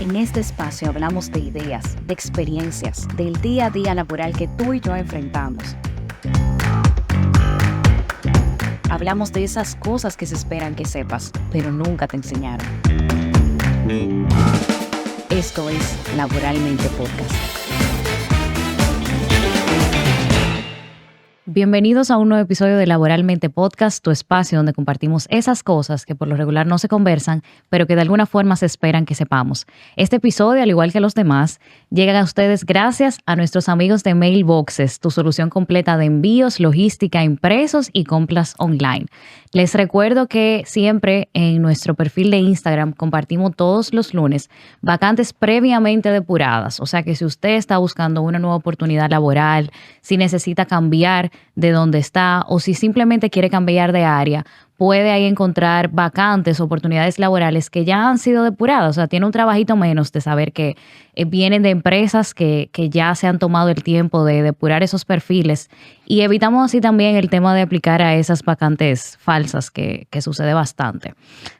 En este espacio hablamos de ideas, de experiencias, del día a día laboral que tú y yo enfrentamos. Hablamos de esas cosas que se esperan que sepas, pero nunca te enseñaron. Esto es Laboralmente Podcast. Bienvenidos a un nuevo episodio de Laboralmente Podcast, tu espacio donde compartimos esas cosas que por lo regular no se conversan, pero que de alguna forma se esperan que sepamos. Este episodio, al igual que los demás, llega a ustedes gracias a nuestros amigos de Mailboxes, tu solución completa de envíos, logística, impresos y compras online. Les recuerdo que siempre en nuestro perfil de Instagram compartimos todos los lunes vacantes previamente depuradas. O sea que si usted está buscando una nueva oportunidad laboral, si necesita cambiar de donde está o si simplemente quiere cambiar de área, puede ahí encontrar vacantes, oportunidades laborales que ya han sido depuradas. O sea, tiene un trabajito menos de saber que vienen de empresas que ya se han tomado el tiempo de depurar esos perfiles y evitamos así también el tema de aplicar a esas vacantes falsas que sucede bastante.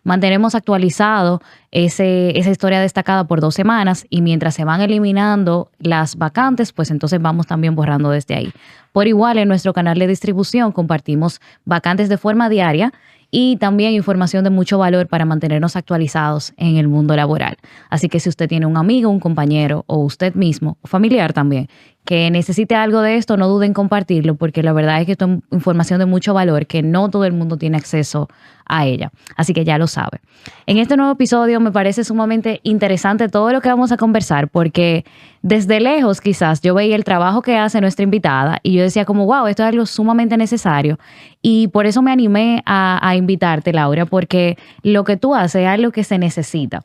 Mantenemos actualizado esa historia destacada por 2 semanas y mientras se van eliminando las vacantes, pues entonces vamos también borrando desde ahí. Por igual, en nuestro canal de distribución compartimos vacantes de forma diaria y también información de mucho valor para mantenernos actualizados en el mundo laboral. Así que si usted tiene un amigo, un compañero o usted mismo, o familiar también, que necesite algo de esto, no duden en compartirlo porque la verdad es que esto es información de mucho valor que no todo el mundo tiene acceso a ella. Así que ya lo sabe. En este nuevo episodio me parece sumamente interesante todo lo que vamos a conversar porque desde lejos quizás yo veía el trabajo que hace nuestra invitada y yo decía como wow, esto es algo sumamente necesario y por eso me animé a invitarte, Laura, porque lo que tú haces es algo que se necesita.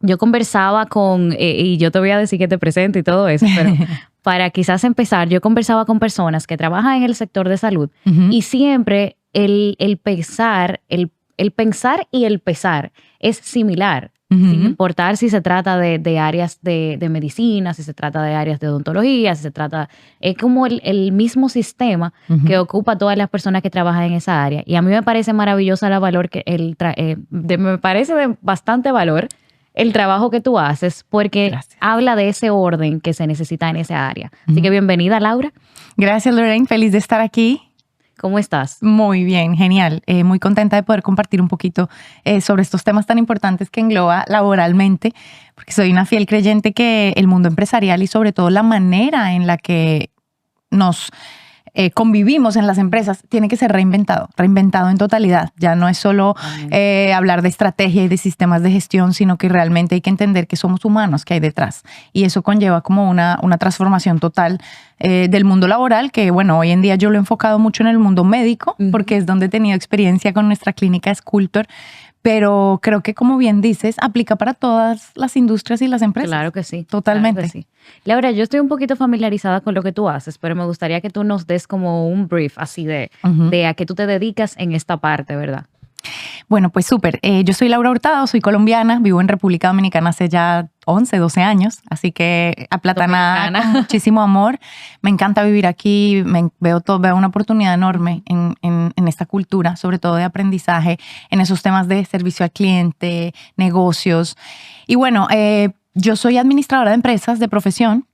Yo conversaba y yo te voy a decir que te presento y todo eso, pero para quizás empezar, yo conversaba con personas que trabajan en el sector de salud y siempre el pensar y el pesar es similar, sin importar si se trata de áreas de medicina, si se trata de áreas de odontología, si se trata, es como el mismo sistema que ocupa a todas las personas que trabajan en esa área. Y a mí me parece maravillosa la valor me parece de bastante valor el trabajo que tú haces porque habla de ese orden que se necesita en esa área. Así que bienvenida, Laura. Gracias, Lorraine. Feliz de estar aquí. ¿Cómo estás? Muy bien, genial. Muy contenta de poder compartir un poquito sobre estos temas tan importantes que engloba laboralmente, porque soy una fiel creyente que el mundo empresarial y sobre todo la manera en la que nos convivimos en las empresas tiene que ser reinventado en totalidad. Ya no es solo hablar de estrategia y de sistemas de gestión, sino que realmente hay que entender que somos humanos, que hay detrás. Y eso conlleva como una transformación total del mundo laboral, que bueno, hoy en día yo lo he enfocado mucho en el mundo médico, porque es donde he tenido experiencia con nuestra clínica Sculptor. Pero creo que, como bien dices, aplica para todas las industrias y las empresas. Claro que sí. Totalmente. Claro que sí. Laura, yo estoy un poquito familiarizada con lo que tú haces, pero me gustaría que tú nos des como un brief así de a qué tú te dedicas en esta parte, ¿verdad? Bueno, pues súper. Yo soy Laura Hurtado, soy colombiana, vivo en República Dominicana hace ya 11, 12 años, así que aplatanada con muchísimo amor. Me encanta vivir aquí, veo una oportunidad enorme en esta cultura, sobre todo de aprendizaje, en esos temas de servicio al cliente, negocios. Y bueno, yo soy administradora de empresas de profesión.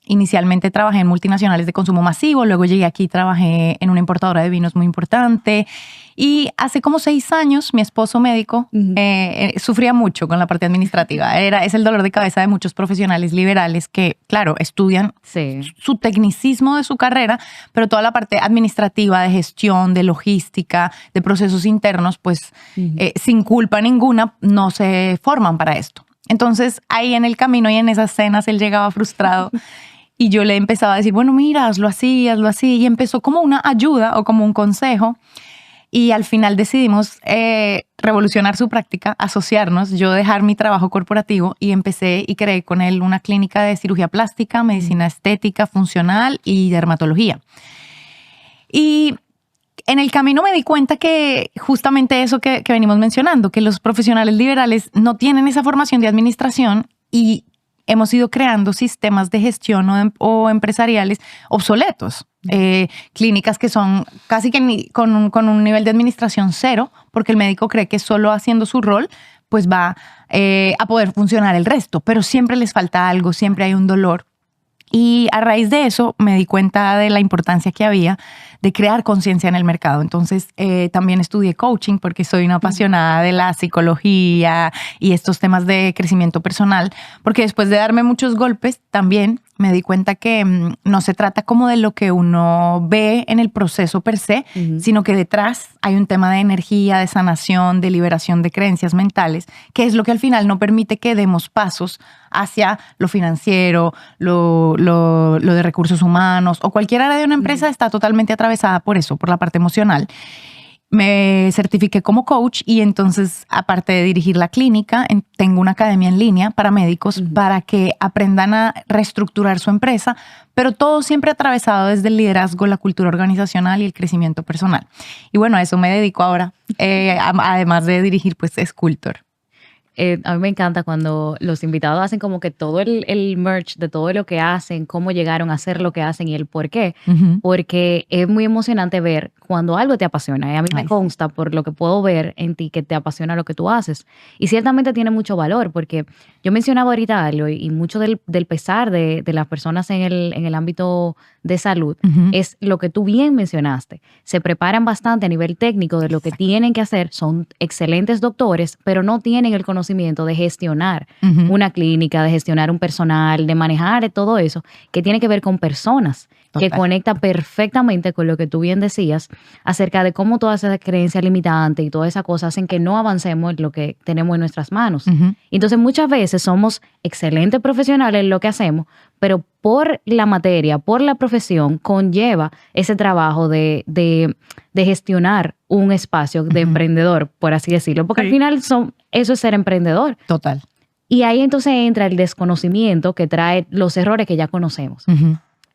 Inicialmente trabajé en multinacionales de consumo masivo, luego llegué aquí y trabajé en una importadora de vinos muy importante. Y hace como 6 años, mi esposo médico sufría mucho con la parte administrativa. Es el dolor de cabeza de muchos profesionales liberales que, claro, estudian su tecnicismo de su carrera, pero toda la parte administrativa, de gestión, de logística, de procesos internos, pues sin culpa ninguna, no se forman para esto. Entonces, ahí en el camino y en esas cenas, él llegaba frustrado. Y yo le empezaba a decir, bueno, mira, hazlo así. Y empezó como una ayuda o como un consejo. Y al final decidimos revolucionar su práctica, asociarnos, yo dejar mi trabajo corporativo y empecé y creé con él una clínica de cirugía plástica, medicina estética, funcional y dermatología. Y en el camino me di cuenta que justamente eso que venimos mencionando, que los profesionales liberales no tienen esa formación de administración y hemos ido creando sistemas de gestión o empresariales obsoletos. Clínicas que son casi que con un nivel de administración cero, porque el médico cree que solo haciendo su rol pues va a poder funcionar el resto, pero siempre les falta algo, siempre hay un dolor. Y a raíz de eso me di cuenta de la importancia que había de crear conciencia en el mercado. Entonces también estudié coaching porque soy una apasionada de la psicología y estos temas de crecimiento personal, porque después de darme muchos golpes también me di cuenta que no se trata como de lo que uno ve en el proceso per se, sino que detrás hay un tema de energía, de sanación, de liberación de creencias mentales, que es lo que al final no permite que demos pasos hacia lo financiero, lo de recursos humanos o cualquier área de una empresa está totalmente atravesada por eso, por la parte emocional. Me certifiqué como coach y entonces, aparte de dirigir la clínica, tengo una academia en línea para médicos para que aprendan a reestructurar su empresa, pero todo siempre atravesado desde el liderazgo, la cultura organizacional y el crecimiento personal. Y bueno, a eso me dedico ahora, además de dirigir pues Sculptor. A mí me encanta cuando los invitados hacen como que todo el merch de todo lo que hacen, cómo llegaron a hacer lo que hacen y el por qué. Porque es muy emocionante ver cuando algo te apasiona. Y a mí me consta por lo que puedo ver en ti que te apasiona lo que tú haces. Y ciertamente tiene mucho valor porque yo mencionaba ahorita algo y mucho del pesar de las personas en el ámbito de salud es lo que tú bien mencionaste. Se preparan bastante a nivel técnico de lo que tienen que hacer. Son excelentes doctores, pero no tienen el conocimiento de gestionar una clínica, de gestionar un personal, de manejar todo eso que tiene que ver con personas. Total. Que conecta perfectamente con lo que tú bien decías acerca de cómo todas esas creencias limitantes y todas esas cosas hacen que no avancemos en lo que tenemos en nuestras manos. Entonces muchas veces somos excelentes profesionales en lo que hacemos, pero por la materia, por la profesión, conlleva ese trabajo de gestionar un espacio de emprendedor, por así decirlo, porque al final eso es ser emprendedor. Total. Y ahí entonces entra el desconocimiento que trae los errores que ya conocemos.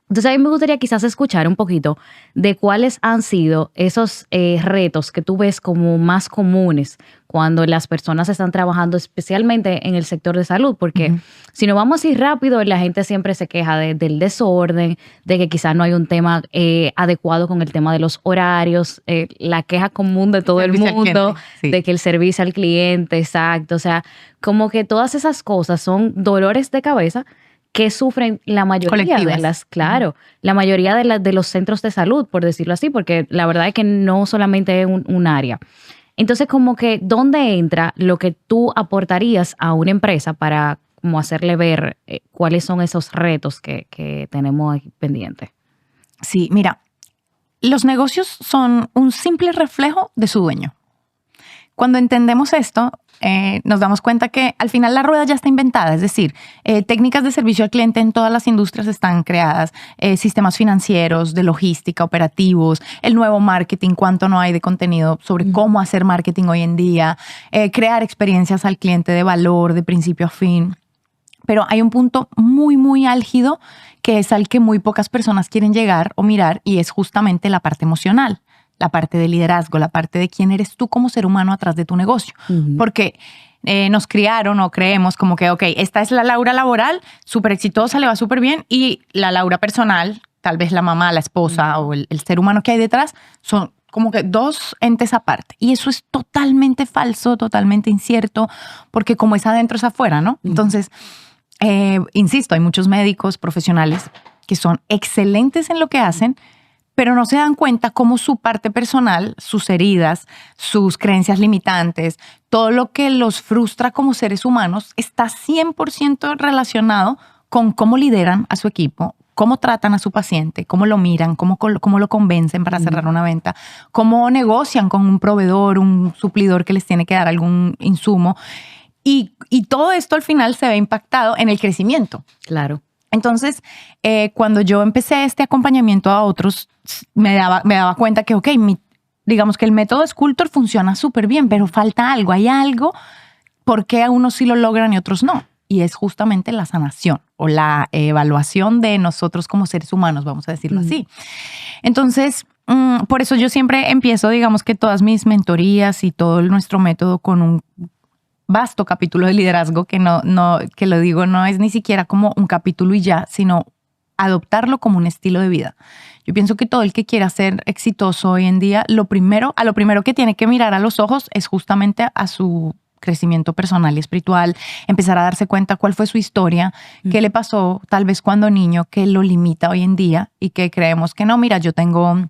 Entonces a mí me gustaría quizás escuchar un poquito de cuáles han sido esos retos que tú ves como más comunes cuando las personas están trabajando especialmente en el sector de salud, porque si nos vamos así rápido, la gente siempre se queja del desorden, de que quizás no hay un tema adecuado con el tema de los horarios, la queja común de todo el mundo, de que el servicio al cliente, exacto, o sea, como que todas esas cosas son dolores de cabeza que sufren la mayoría de las, la mayoría de los centros de salud, por decirlo así, porque la verdad es que no solamente es un área. Entonces, como que, ¿dónde entra lo que tú aportarías a una empresa para como hacerle ver cuáles son esos retos que tenemos aquí pendientes? Sí, mira, los negocios son un simple reflejo de su dueño. Cuando entendemos esto, nos damos cuenta que al final la rueda ya está inventada, es decir, técnicas de servicio al cliente en todas las industrias están creadas, sistemas financieros, de logística, operativos, el nuevo marketing, cuánto no hay de contenido sobre cómo hacer marketing hoy en día, crear experiencias al cliente de valor, de principio a fin. Pero hay un punto muy, muy álgido que es al que muy pocas personas quieren llegar o mirar y es justamente la parte emocional. La parte de liderazgo, la parte de quién eres tú como ser humano atrás de tu negocio. Porque nos criaron o creemos como que, ok, esta es la Laura laboral, súper exitosa, le va súper bien, y la Laura personal, tal vez la mamá, la esposa o el ser humano que hay detrás, son como que dos entes aparte. Y eso es totalmente falso, totalmente incierto, porque como es adentro es afuera, ¿no? Entonces, insisto, hay muchos médicos profesionales que son excelentes en lo que hacen, pero no se dan cuenta cómo su parte personal, sus heridas, sus creencias limitantes, todo lo que los frustra como seres humanos está 100% relacionado con cómo lideran a su equipo, cómo tratan a su paciente, cómo lo miran, cómo lo convencen para cerrar una venta, cómo negocian con un proveedor, un suplidor que les tiene que dar algún insumo. Y todo esto al final se ve impactado en el crecimiento. Claro. Entonces, cuando yo empecé este acompañamiento a otros, me daba cuenta que, ok, digamos que el método Sculptor funciona súper bien, pero falta algo, hay algo, ¿por qué a unos sí lo logran y otros no? Y es justamente la sanación o la evaluación de nosotros como seres humanos, vamos a decirlo así. Entonces, por eso yo siempre empiezo, digamos que todas mis mentorías y todo nuestro método con un vasto capítulo de liderazgo que que lo digo, no es ni siquiera como un capítulo y ya, sino adoptarlo como un estilo de vida. Yo pienso que todo el que quiera ser exitoso hoy en día, a lo primero que tiene que mirar a los ojos es justamente a su crecimiento personal y espiritual, empezar a darse cuenta cuál fue su historia, qué le pasó tal vez cuando niño que lo limita hoy en día y que creemos que no, mira, yo tengo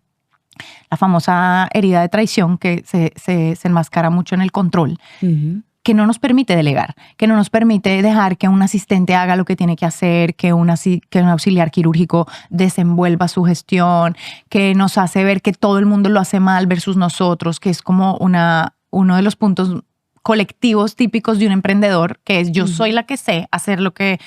la famosa herida de traición que se enmascara mucho en el control. Que no nos permite delegar, que no nos permite dejar que un asistente haga lo que tiene que hacer, que un auxiliar quirúrgico desenvuelva su gestión, que nos hace ver que todo el mundo lo hace mal versus nosotros, que es como uno de los puntos colectivos típicos de un emprendedor, que es yo soy la que sé hacer lo que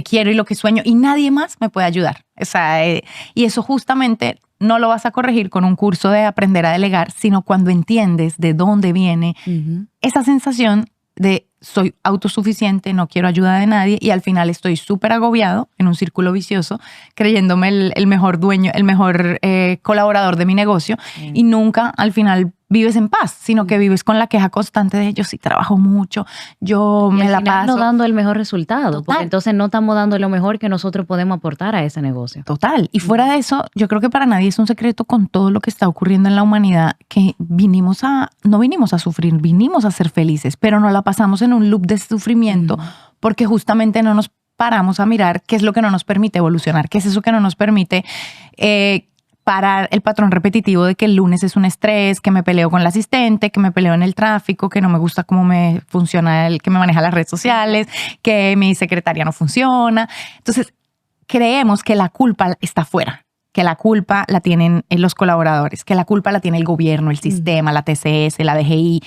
quiero y lo que sueño y nadie más me puede ayudar. O sea, y eso justamente no lo vas a corregir con un curso de aprender a delegar, sino cuando entiendes de dónde viene esa sensación de soy autosuficiente, no quiero ayuda de nadie y al final estoy súper agobiado en un círculo vicioso, creyéndome el mejor dueño, el mejor colaborador de mi negocio y nunca al final vives en paz, sino que vives con la queja constante de yo sí trabajo mucho, yo y me la paso. No dando el mejor resultado, Total. porque entonces no estamos dando lo mejor que nosotros podemos aportar a ese negocio. Total. Y fuera de eso, yo creo que para nadie es un secreto con todo lo que está ocurriendo en la humanidad que no vinimos a sufrir, vinimos a ser felices, pero nos la pasamos en un loop de sufrimiento porque justamente no nos paramos a mirar qué es lo que no nos permite evolucionar, qué es eso que no nos permite parar el patrón repetitivo de que el lunes es un estrés, que me peleo con la asistente, que me peleo en el tráfico, que no me gusta cómo me funciona que me maneja las redes sociales, que mi secretaria no funciona. Entonces, creemos que la culpa está afuera, que la culpa la tienen los colaboradores, que la culpa la tiene el gobierno, el sistema, la TCS, la DGI.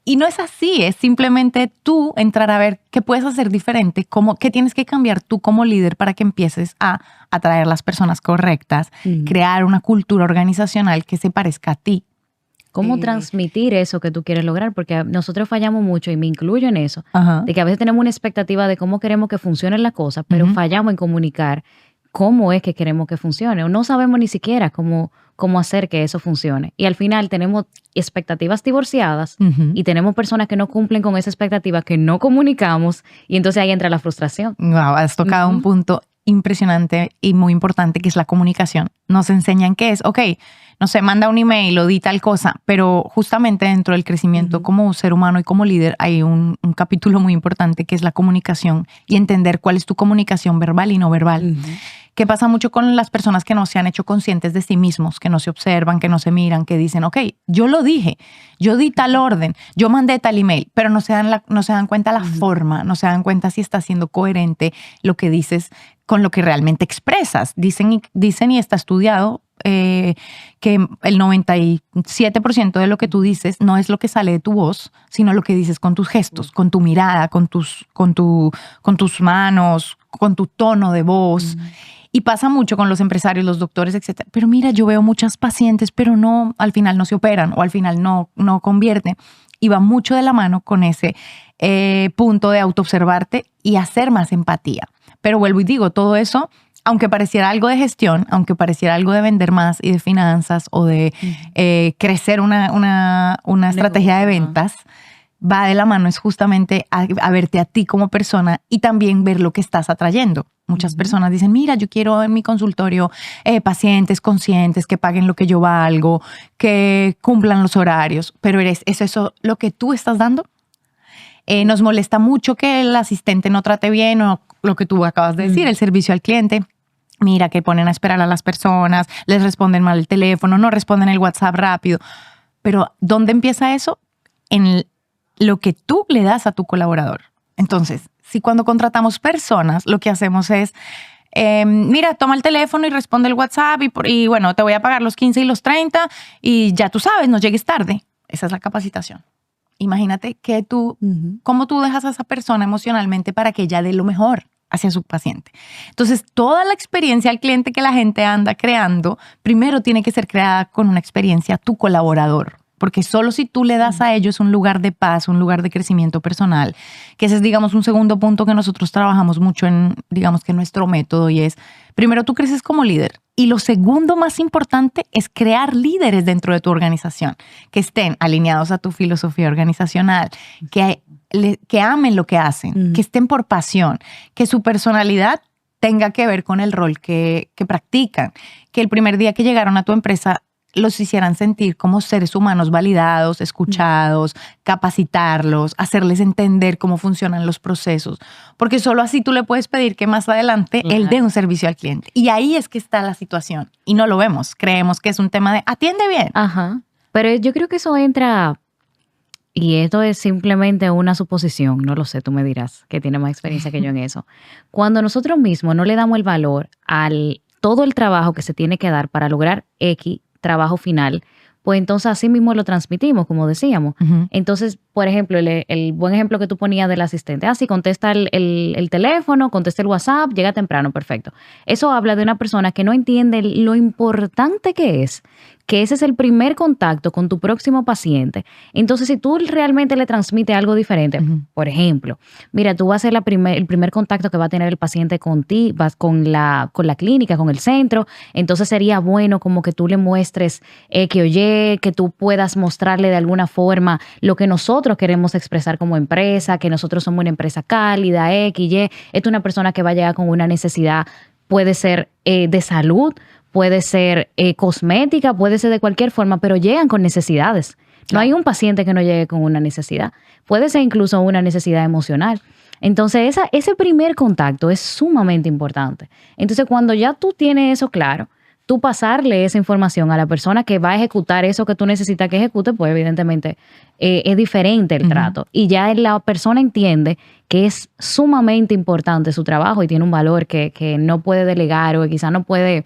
Y no es así, es simplemente tú entrar a ver qué puedes hacer diferente, qué tienes que cambiar tú como líder para que empieces a atraer las personas correctas, crear una cultura organizacional que se parezca a ti. ¿Cómo transmitir eso que tú quieres lograr? Porque nosotros fallamos mucho, y me incluyo en eso, de que a veces tenemos una expectativa de cómo queremos que funcionen las cosas, pero fallamos en comunicar cómo es que queremos que funcione, o no sabemos ni siquiera cómo hacer que eso funcione. Y al final tenemos expectativas divorciadas y tenemos personas que no cumplen con esa expectativa, que no comunicamos, y entonces ahí entra la frustración. Wow, has tocado un punto impresionante y muy importante que es la comunicación. Nos enseñan que es, no sé, manda un email o di tal cosa, pero justamente dentro del crecimiento como ser humano y como líder hay un capítulo muy importante que es la comunicación y entender cuál es tu comunicación verbal y no verbal. Que pasa mucho con las personas que no se han hecho conscientes de sí mismos, que no se observan, que no se miran, que dicen, yo lo dije, yo di tal orden, yo mandé tal email, pero no se dan cuenta la forma, no se dan cuenta si está siendo coherente lo que dices con lo que realmente expresas. Dicen y está estudiado que el 97% de lo que tú dices no es lo que sale de tu voz, sino lo que dices con tus gestos, con tu mirada, con tus manos, con tu tono de voz. Y pasa mucho con los empresarios, los doctores, etc. Pero mira, yo veo muchas pacientes, pero no, al final no se operan o al final no convierten. Y va mucho de la mano con ese punto de autoobservarte y hacer más empatía. Pero vuelvo y digo, todo eso, aunque pareciera algo de gestión, aunque pareciera algo de vender más y de finanzas o de crecer una estrategia de ventas, va de la mano, es justamente a verte a ti como persona y también ver lo que estás atrayendo. Muchas personas dicen, mira, yo quiero en mi consultorio pacientes conscientes que paguen lo que yo valgo, que cumplan los horarios, pero ¿es eso lo que tú estás dando? Nos molesta mucho que el asistente no trate bien o lo que tú acabas de decir, el servicio al cliente. Mira, que ponen a esperar a las personas, les responden mal el teléfono, no responden el WhatsApp rápido. Pero ¿dónde empieza eso? En lo que tú le das a tu colaborador. Entonces, si cuando contratamos personas, lo que hacemos es, mira, toma el teléfono y responde el WhatsApp y bueno, te voy a pagar los 15 y los 30 y ya tú sabes, no llegues tarde. Esa es la capacitación. Imagínate que cómo tú dejas a esa persona emocionalmente para que ella dé lo mejor hacia su paciente. Entonces, toda la experiencia al cliente que la gente anda creando, primero tiene que ser creada con una experiencia a tu colaborador. Porque solo si tú le das a ellos un lugar de paz, un lugar de crecimiento personal, que ese es, digamos, un segundo punto que nosotros trabajamos mucho en, digamos, que nuestro método y es, primero tú creces como líder y lo segundo más importante es crear líderes dentro de tu organización que estén alineados a tu filosofía organizacional, que amen lo que hacen, que estén por pasión, que su personalidad tenga que ver con el rol que practican, que el primer día que llegaron a tu empresa los hicieran sentir como seres humanos validados, escuchados, capacitarlos, hacerles entender cómo funcionan los procesos. Porque solo así tú le puedes pedir que más adelante él dé un servicio al cliente. Y ahí es que está la situación. Y no lo vemos. Creemos que es un tema de atiende bien. Ajá. Pero yo creo que eso entra, y esto es simplemente una suposición, no lo sé, tú me dirás, que tiene más experiencia que yo en eso. Cuando nosotros mismos no le damos el valor al todo el trabajo que se tiene que dar para lograr X trabajo final, pues entonces así mismo lo transmitimos, como decíamos. Entonces, por ejemplo, el buen ejemplo que tú ponías del asistente, sí, contesta el teléfono, contesta el WhatsApp, llega temprano, perfecto. Eso habla de una persona que no entiende lo importante que ese es el primer contacto con tu próximo paciente. Entonces, si tú realmente le transmites algo diferente, por ejemplo, mira, tú vas a ser el primer contacto que va a tener el paciente contigo, vas con la clínica, con el centro, entonces sería bueno como que tú le muestres que oye, que tú puedas mostrarle de alguna forma lo que nosotros queremos expresar como empresa, que nosotros somos una empresa cálida, X, Y. Esta es una persona que va a llegar con una necesidad, puede ser de salud, puede ser cosmética, puede ser de cualquier forma, pero llegan con necesidades. No hay un paciente que no llegue con una necesidad. Puede ser incluso una necesidad emocional. Entonces, ese primer contacto es sumamente importante. Entonces, cuando ya tú tienes eso claro, tú pasarle esa información a la persona que va a ejecutar eso que tú necesitas que ejecute, pues evidentemente es diferente el trato. Y ya la persona entiende que es sumamente importante su trabajo y tiene un valor que no puede delegar o que quizás no puede...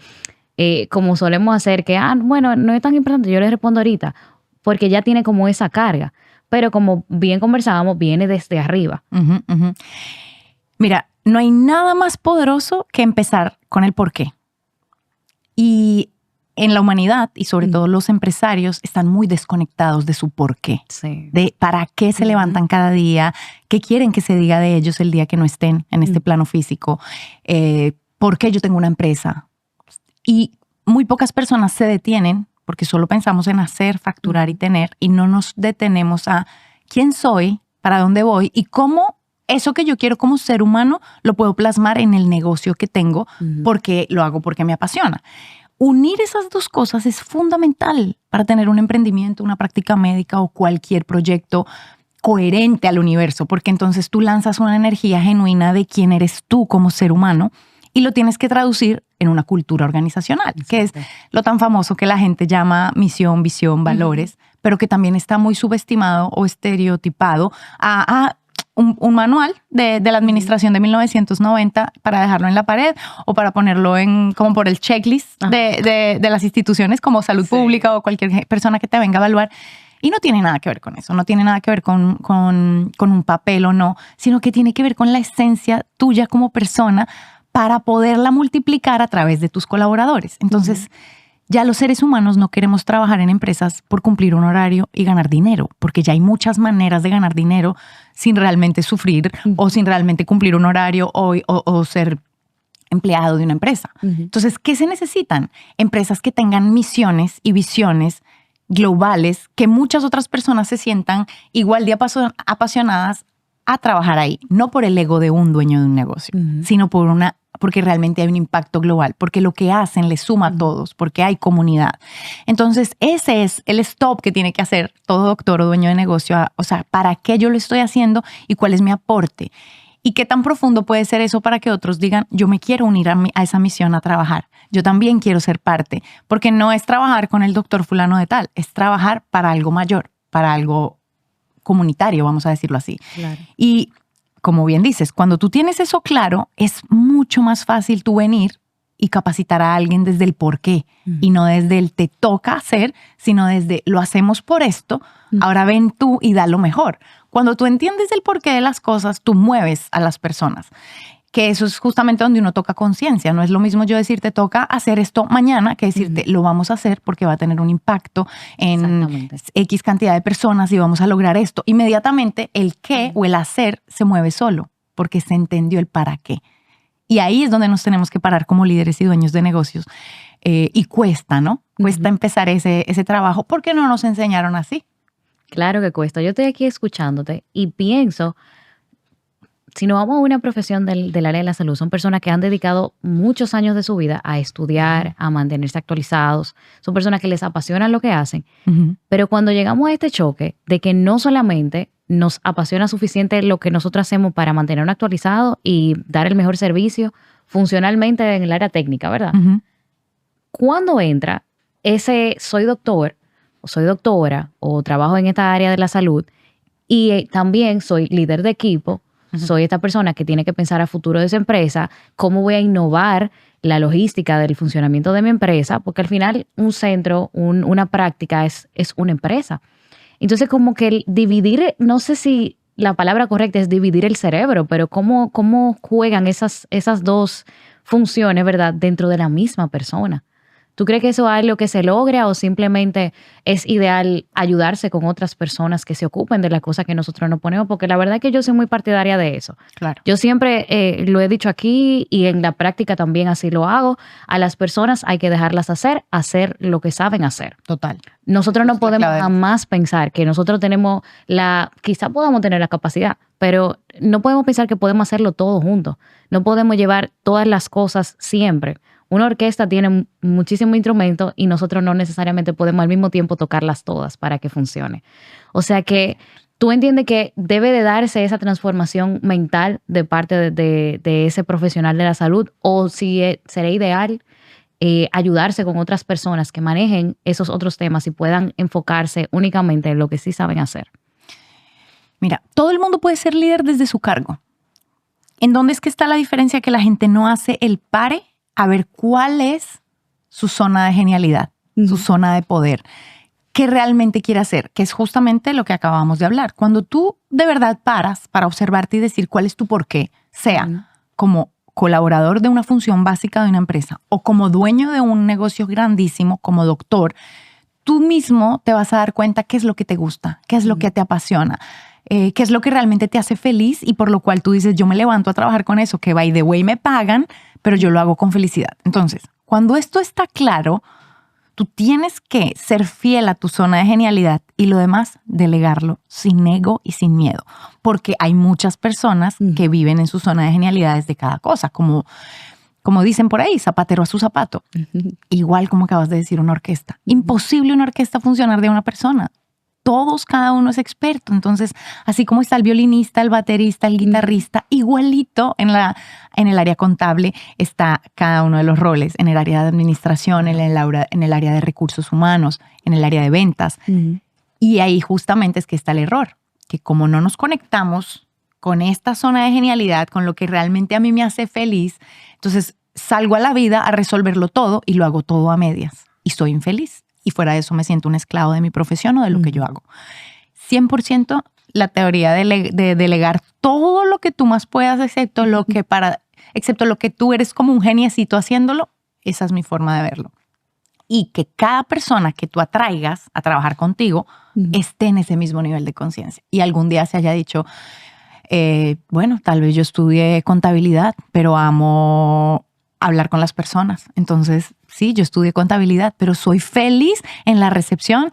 como solemos hacer, que, bueno, no es tan importante, yo le respondo ahorita, porque ya tiene como esa carga. Pero como bien conversábamos, viene desde arriba. Mira, no hay nada más poderoso que empezar con el por qué. Y en la humanidad, y sobre todo los empresarios, están muy desconectados de su por qué. Sí. De para qué se levantan cada día, qué quieren que se diga de ellos el día que no estén en este plano físico, por qué yo tengo una empresa. Y muy pocas personas se detienen porque solo pensamos en hacer, facturar y tener, y no nos detenemos a quién soy, para dónde voy y cómo eso que yo quiero como ser humano lo puedo plasmar en el negocio que tengo porque lo hago porque me apasiona. Unir esas dos cosas es fundamental para tener un emprendimiento, una práctica médica o cualquier proyecto coherente al universo, porque entonces tú lanzas una energía genuina de quién eres tú como ser humano y lo tienes que traducir en una cultura organizacional, que es lo tan famoso que la gente llama misión, visión, valores, pero que también está muy subestimado o estereotipado a un manual de la administración de 1990 para dejarlo en la pared o para ponerlo como por el checklist de las instituciones como salud pública o cualquier persona que te venga a evaluar. Y no tiene nada que ver con eso, no tiene nada que ver con un papel o no, sino que tiene que ver con la esencia tuya como persona para poderla multiplicar a través de tus colaboradores. Entonces, ya los seres humanos no queremos trabajar en empresas por cumplir un horario y ganar dinero, porque ya hay muchas maneras de ganar dinero sin realmente sufrir o sin realmente cumplir un horario o ser empleado de una empresa. Entonces, ¿qué se necesitan? Empresas que tengan misiones y visiones globales, que muchas otras personas se sientan igual de apasionadas a trabajar ahí, no por el ego de un dueño de un negocio, sino porque realmente hay un impacto global, porque lo que hacen les suma a todos, porque hay comunidad. Entonces, ese es el stop que tiene que hacer todo doctor o dueño de negocio, o sea, ¿para qué yo lo estoy haciendo y cuál es mi aporte? ¿Y qué tan profundo puede ser eso para que otros digan, yo me quiero unir a esa misión a trabajar? Yo también quiero ser parte, porque no es trabajar con el doctor fulano de tal, es trabajar para algo mayor, para algo comunitario, vamos a decirlo así. Claro. Y como bien dices, cuando tú tienes eso claro, es mucho más fácil tú venir y capacitar a alguien desde el por qué y no desde el te toca hacer, sino desde lo hacemos por esto, ahora ven tú y da lo mejor. Cuando tú entiendes el porqué de las cosas, tú mueves a las personas. Que eso es justamente donde uno toca conciencia. No es lo mismo yo decirte toca hacer esto mañana que decirte lo vamos a hacer porque va a tener un impacto en X cantidad de personas y vamos a lograr esto. Inmediatamente el qué o el hacer se mueve solo porque se entendió el para qué. Y ahí es donde nos tenemos que parar como líderes y dueños de negocios. Y cuesta, ¿no? Cuesta empezar ese trabajo porque no nos enseñaron así. Claro que cuesta. Yo estoy aquí escuchándote y pienso, si nos vamos a una profesión del área de la salud, son personas que han dedicado muchos años de su vida a estudiar, a mantenerse actualizados. Son personas que les apasiona lo que hacen. Pero cuando llegamos a este choque de que no solamente nos apasiona suficiente lo que nosotros hacemos para mantenernos actualizados y dar el mejor servicio funcionalmente en el área técnica, ¿verdad? ¿Cuándo entra ese soy doctor o soy doctora o trabajo en esta área de la salud y también soy líder de equipo? Soy esta persona que tiene que pensar a futuro de esa empresa, cómo voy a innovar la logística del funcionamiento de mi empresa, porque al final un centro, una práctica es una empresa. Entonces como que el dividir, no sé si la palabra correcta es dividir el cerebro, pero cómo juegan esas dos funciones, ¿verdad?, dentro de la misma persona. ¿Tú crees que eso es algo que se logra o simplemente es ideal ayudarse con otras personas que se ocupen de las cosas que nosotros nos ponemos? Porque la verdad es que yo soy muy partidaria de eso. Claro. Yo siempre lo he dicho aquí y en la práctica también así lo hago. A las personas hay que dejarlas hacer lo que saben hacer. Total. Nosotros no podemos jamás pensar que nosotros tenemos quizá podamos tener la capacidad, pero no podemos pensar que podemos hacerlo todo juntos. No podemos llevar todas las cosas siempre. Una orquesta tiene muchísimos instrumentos y nosotros no necesariamente podemos al mismo tiempo tocarlas todas para que funcione. O sea que tú entiendes que debe de darse esa transformación mental de parte de ese profesional de la salud, o si sería ideal ayudarse con otras personas que manejen esos otros temas y puedan enfocarse únicamente en lo que sí saben hacer. Mira, todo el mundo puede ser líder desde su cargo. ¿En dónde es que está la diferencia? Que la gente no hace el pare a ver cuál es su zona de genialidad, su zona de poder, qué realmente quiere hacer, que es justamente lo que acabamos de hablar. Cuando tú de verdad paras para observarte y decir cuál es tu porqué, sea como colaborador de una función básica de una empresa o como dueño de un negocio grandísimo, como doctor, tú mismo te vas a dar cuenta qué es lo que te gusta, qué es lo que te apasiona, qué es lo que realmente te hace feliz y por lo cual tú dices, yo me levanto a trabajar con eso, que by the way me pagan, pero yo lo hago con felicidad. Entonces, cuando esto está claro, tú tienes que ser fiel a tu zona de genialidad y lo demás, delegarlo sin ego y sin miedo. Porque hay muchas personas que viven en su zona de genialidades de cada cosa, como dicen por ahí, zapatero a su zapato. Igual como acabas de decir, una orquesta. Imposible una orquesta funcionar de una persona. Todos, cada uno es experto. Entonces, así como está el violinista, el baterista, el guitarrista, igualito en el área contable está cada uno de los roles, en el área de administración, en el área de recursos humanos, en el área de ventas. Y ahí justamente es que está el error, que como no nos conectamos con esta zona de genialidad, con lo que realmente a mí me hace feliz, entonces salgo a la vida a resolverlo todo y lo hago todo a medias y soy infeliz. Y fuera de eso me siento un esclavo de mi profesión o de lo que yo hago. 100% la teoría de delegar todo lo que tú más puedas, excepto lo que tú eres como un geniecito haciéndolo, esa es mi forma de verlo. Y que cada persona que tú atraigas a trabajar contigo esté en ese mismo nivel de conciencia. Y algún día se haya dicho, bueno, tal vez yo estudié contabilidad, pero amo hablar con las personas. Entonces, sí, yo estudié contabilidad, pero soy feliz en la recepción,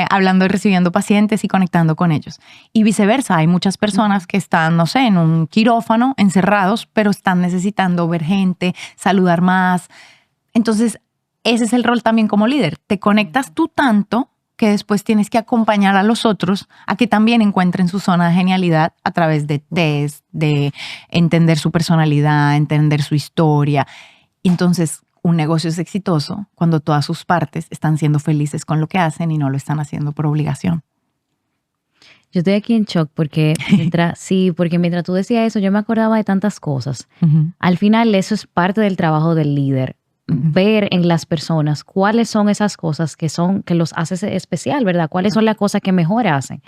hablando y recibiendo pacientes y conectando con ellos. Y viceversa, hay muchas personas que están, no sé, en un quirófano, encerrados, pero están necesitando ver gente, saludar más. Entonces, ese es el rol también como líder. Te conectas tú tanto que después tienes que acompañar a los otros a que también encuentren su zona de genialidad a través de test, de entender su personalidad, entender su historia. Entonces, un negocio es exitoso cuando todas sus partes están siendo felices con lo que hacen y no lo están haciendo por obligación. Yo estoy aquí en shock porque mientras tú decías eso, yo me acordaba de tantas cosas. Al final, eso es parte del trabajo del líder. Ver en las personas cuáles son esas cosas que los hace especial, ¿verdad? Cuáles son las cosas que mejor hacen.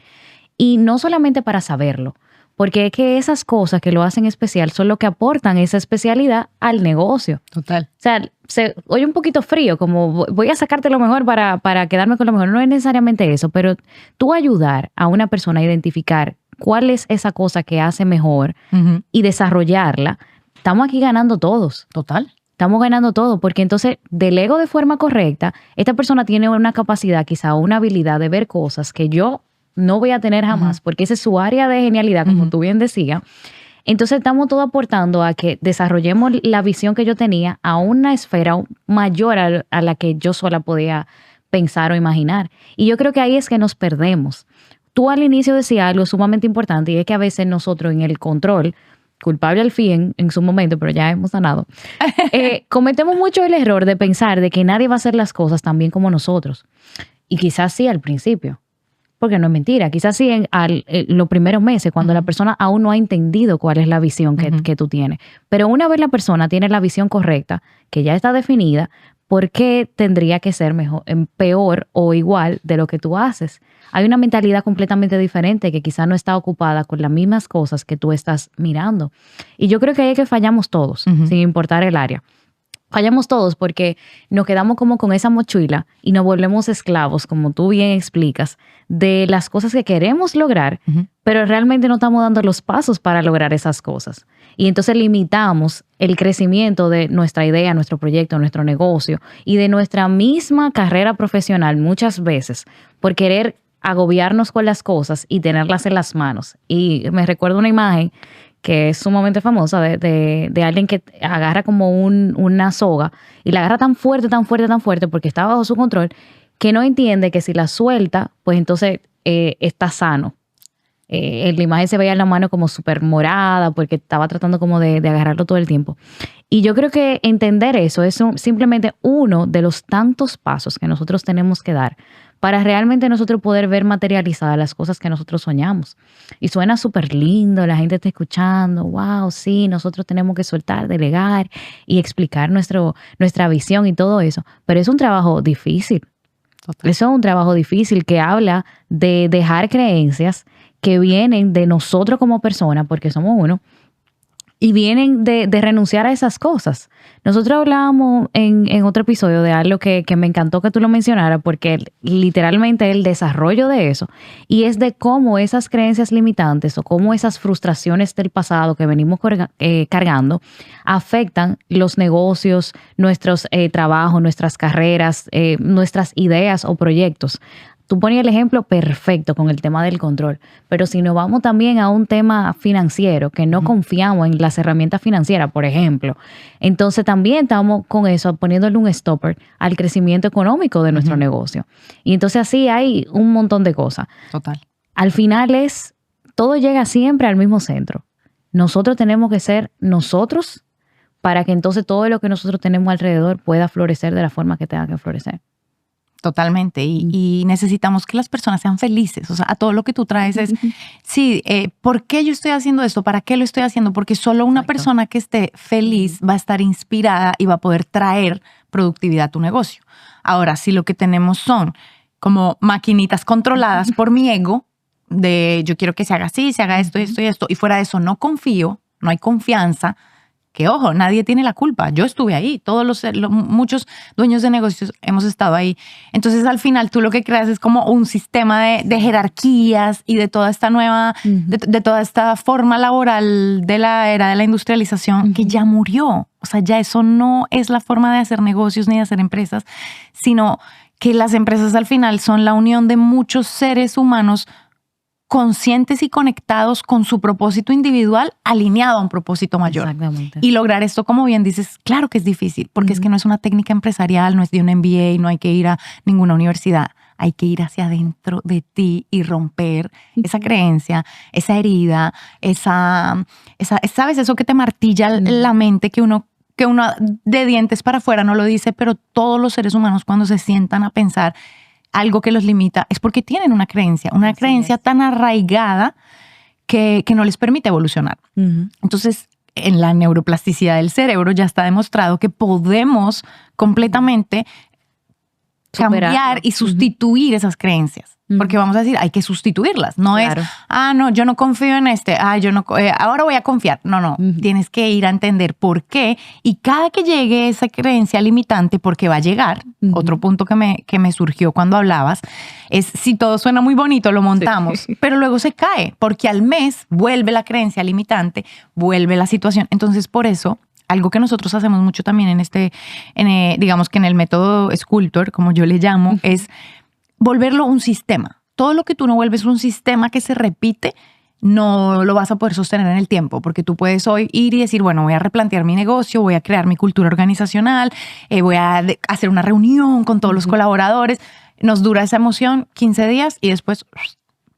Y no solamente para saberlo, porque es que esas cosas que lo hacen especial son lo que aportan esa especialidad al negocio. Total. O sea, se oye un poquito frío, como voy a sacarte lo mejor para quedarme con lo mejor. No es necesariamente eso, pero tú ayudar a una persona a identificar cuál es esa cosa que hace mejor y desarrollarla, estamos aquí ganando todos. Total. Estamos ganando todo, porque entonces delego de forma correcta. Esta persona tiene una capacidad, quizá una habilidad de ver cosas que yo no voy a tener jamás, porque esa es su área de genialidad, como tú bien decías. Entonces estamos todos aportando a que desarrollemos la visión que yo tenía a una esfera mayor a la que yo sola podía pensar o imaginar. Y yo creo que ahí es que nos perdemos. Tú al inicio decías algo sumamente importante y es que a veces nosotros en el control, culpable al fin en su momento, pero ya hemos sanado, cometemos mucho el error de pensar de que nadie va a hacer las cosas tan bien como nosotros. Y quizás sí al principio, porque no es mentira. Quizás sí en los primeros meses, cuando la persona aún no ha entendido cuál es la visión que tú tienes. Pero una vez la persona tiene la visión correcta, que ya está definida, ¿por qué tendría que ser mejor, peor o igual de lo que tú haces? Hay una mentalidad completamente diferente que quizás no está ocupada con las mismas cosas que tú estás mirando. Y yo creo que ahí es que fallamos todos, sin importar el área. Fallamos todos porque nos quedamos como con esa mochila y nos volvemos esclavos, como tú bien explicas, de las cosas que queremos lograr, pero realmente no estamos dando los pasos para lograr esas cosas. Y entonces limitamos el crecimiento de nuestra idea, nuestro proyecto, nuestro negocio y de nuestra misma carrera profesional muchas veces por querer agobiarnos con las cosas y tenerlas en las manos. Y me recuerdo una imagen que es sumamente famosa de alguien que agarra como una soga y la agarra tan fuerte, tan fuerte, tan fuerte porque está bajo su control que no entiende que si la suelta, pues entonces está sano. En la imagen se veía la mano como súper morada porque estaba tratando como de agarrarlo todo el tiempo. Y yo creo que entender eso es simplemente uno de los tantos pasos que nosotros tenemos que dar para realmente nosotros poder ver materializadas las cosas que nosotros soñamos. Y suena súper lindo, la gente está escuchando, wow, sí, nosotros tenemos que soltar, delegar y explicar nuestra visión y todo eso. Pero es un trabajo difícil. Total. Eso es un trabajo difícil que habla de dejar creencias que vienen de nosotros como personas, porque somos uno, y vienen de renunciar a esas cosas. Nosotros hablábamos en otro episodio de algo que me encantó que tú lo mencionaras, porque literalmente el desarrollo de eso, y es de cómo esas creencias limitantes o cómo esas frustraciones del pasado que venimos cargando afectan los negocios, nuestros trabajos, nuestras carreras, nuestras ideas o proyectos. Tú ponías el ejemplo perfecto con el tema del control, pero si nos vamos también a un tema financiero, que no confiamos en las herramientas financieras, por ejemplo, entonces también estamos con eso, poniéndole un stopper al crecimiento económico de nuestro negocio. Y entonces así hay un montón de cosas. Total. Al final todo llega siempre al mismo centro. Nosotros tenemos que ser nosotros para que entonces todo lo que nosotros tenemos alrededor pueda florecer de la forma que tenga que florecer. Totalmente. Y necesitamos que las personas sean felices. O sea, a todo lo que tú traes es, sí, ¿por qué yo estoy haciendo esto? ¿Para qué lo estoy haciendo? Porque solo una persona que esté feliz va a estar inspirada y va a poder traer productividad a tu negocio. Ahora, si lo que tenemos son como maquinitas controladas por mi ego, de yo quiero que se haga así, se haga esto, esto y esto, y fuera de eso no confío, no hay confianza, que ojo, nadie tiene la culpa. Yo estuve ahí, muchos dueños de negocios hemos estado ahí. Entonces al final tú lo que creas es como un sistema de jerarquías y de toda esta nueva, de toda esta forma laboral de la era de la industrialización que ya murió. O sea, ya eso no es la forma de hacer negocios ni de hacer empresas, sino que las empresas al final son la unión de muchos seres humanos conscientes y conectados con su propósito individual alineado a un propósito mayor. Exactamente. Y lograr esto, como bien dices, claro que es difícil, porque es que no es una técnica empresarial, no es de un MBA, no hay que ir a ninguna universidad. Hay que ir hacia adentro de ti y romper esa creencia, esa herida, ¿sabes? Eso que te martilla la mente, que uno de dientes para afuera no lo dice, pero todos los seres humanos cuando se sientan a pensar algo que los limita, es porque tienen una creencia tan arraigada que no les permite evolucionar. Entonces, en la neuroplasticidad del cerebro ya está demostrado que podemos completamente cambiar y sustituir esas creencias. Porque vamos a decir, hay que sustituirlas. No claro. No, yo no confío en ahora voy a confiar. No, tienes que ir a entender por qué. Y cada que llegue esa creencia limitante, porque va a llegar, otro punto que me surgió cuando hablabas, es si todo suena muy bonito, lo montamos, pero luego se cae, porque al mes vuelve la creencia limitante, vuelve la situación. Entonces, por eso, algo que nosotros hacemos mucho también digamos que en el método Sculptor, como yo le llamo, es volverlo un sistema. Todo lo que tú no vuelves un sistema que se repite, no lo vas a poder sostener en el tiempo, porque tú puedes hoy ir y decir, bueno, voy a replantear mi negocio, voy a crear mi cultura organizacional, voy a hacer una reunión con todos los colaboradores. Nos dura esa emoción 15 días y después,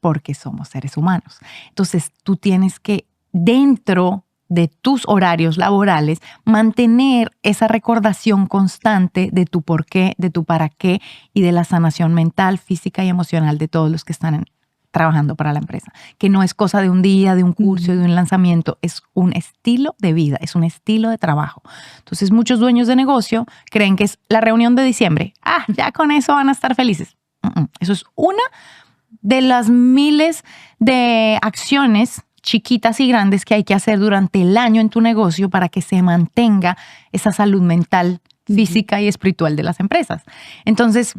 porque somos seres humanos. Entonces, tú tienes que, dentro de tus horarios laborales, mantener esa recordación constante de tu por qué, de tu para qué y de la sanación mental, física y emocional de todos los que están trabajando para la empresa. Que no es cosa de un día, de un curso, de un lanzamiento, es un estilo de vida, es un estilo de trabajo. Entonces, muchos dueños de negocio creen que es la reunión de diciembre. Ya con eso van a estar felices. Eso es una de las miles de acciones chiquitas y grandes que hay que hacer durante el año en tu negocio para que se mantenga esa salud mental, física y espiritual de las empresas. Entonces,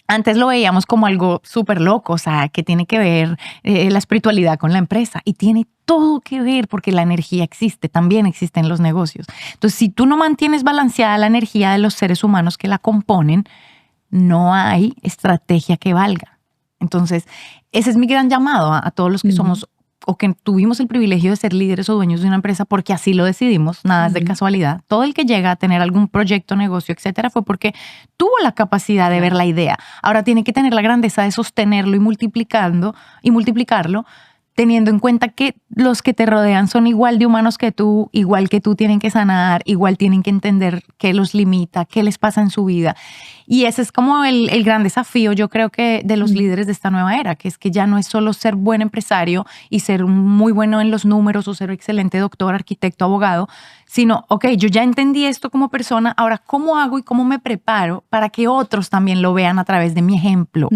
antes lo veíamos como algo súper loco, o sea, que tiene que ver la espiritualidad con la empresa, y tiene todo que ver porque la energía existe, también existe en los negocios. Entonces, si tú no mantienes balanceada la energía de los seres humanos que la componen, no hay estrategia que valga. Entonces, ese es mi gran llamado a todos los que somos o que tuvimos el privilegio de ser líderes o dueños de una empresa porque así lo decidimos, nada es de casualidad. Todo el que llega a tener algún proyecto, negocio, etcétera, fue porque tuvo la capacidad de ver la idea. Ahora tiene que tener la grandeza de sostenerlo y multiplicarlo, teniendo en cuenta que los que te rodean son igual de humanos que tú, igual que tú tienen que sanar, igual tienen que entender qué los limita, qué les pasa en su vida. Y ese es como el gran desafío, yo creo que de los líderes de esta nueva era, que es que ya no es solo ser buen empresario y ser muy bueno en los números o ser excelente doctor, arquitecto, abogado, sino, yo ya entendí esto como persona, ahora ¿cómo hago y cómo me preparo para que otros también lo vean a través de mi ejemplo?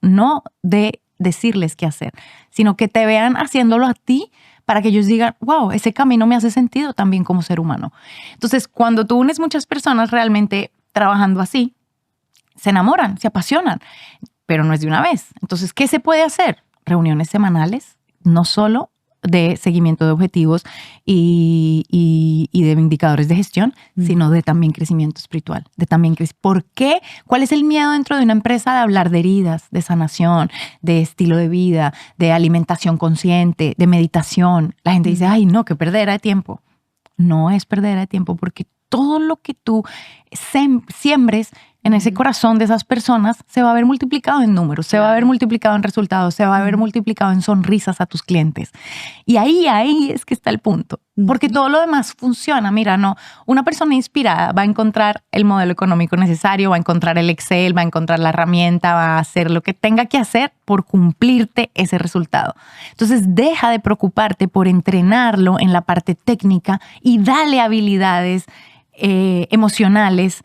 No de decirles qué hacer, sino que te vean haciéndolo a ti para que ellos digan, wow, ese camino me hace sentido también como ser humano. Entonces, cuando tú unes muchas personas realmente trabajando así, se enamoran, se apasionan, pero no es de una vez. Entonces, ¿qué se puede hacer? Reuniones semanales, no solo de seguimiento de objetivos y de indicadores de gestión, sino de también crecimiento espiritual, de también ¿por qué? ¿Cuál es el miedo dentro de una empresa de hablar de heridas, de sanación, de estilo de vida, de alimentación consciente, de meditación? La gente dice, ay, no, qué perdera de tiempo. No es perdera de tiempo, porque todo lo que tú siembres en ese corazón de esas personas se va a ver multiplicado en números, se va a ver multiplicado en resultados, se va a ver multiplicado en sonrisas a tus clientes. Y ahí es que está el punto. Porque todo lo demás funciona. Mira, una persona inspirada va a encontrar el modelo económico necesario, va a encontrar el Excel, va a encontrar la herramienta, va a hacer lo que tenga que hacer por cumplirte ese resultado. Entonces, deja de preocuparte por entrenarlo en la parte técnica y dale habilidades emocionales,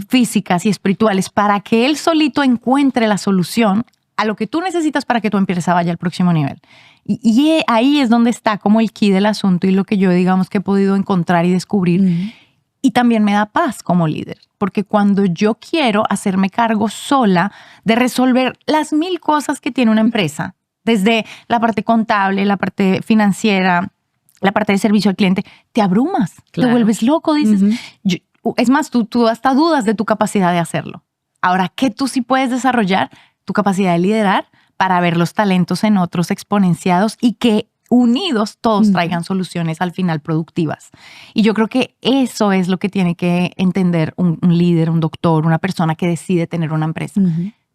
físicas y espirituales para que él solito encuentre la solución a lo que tú necesitas para que tu empresa vaya al próximo nivel. Y ahí es donde está como el key del asunto y lo que yo digamos que he podido encontrar y descubrir. Y también me da paz como líder, porque cuando yo quiero hacerme cargo sola de resolver las 1000 cosas que tiene una empresa, desde la parte contable, la parte financiera, la parte de servicio al cliente, te abrumas, te vuelves loco, dices, es más, tú hasta dudas de tu capacidad de hacerlo. Ahora, ¿qué tú sí puedes desarrollar? Tu capacidad de liderar para ver los talentos en otros exponenciados y que unidos todos traigan soluciones al final productivas. Y yo creo que eso es lo que tiene que entender un líder, un doctor, una persona que decide tener una empresa.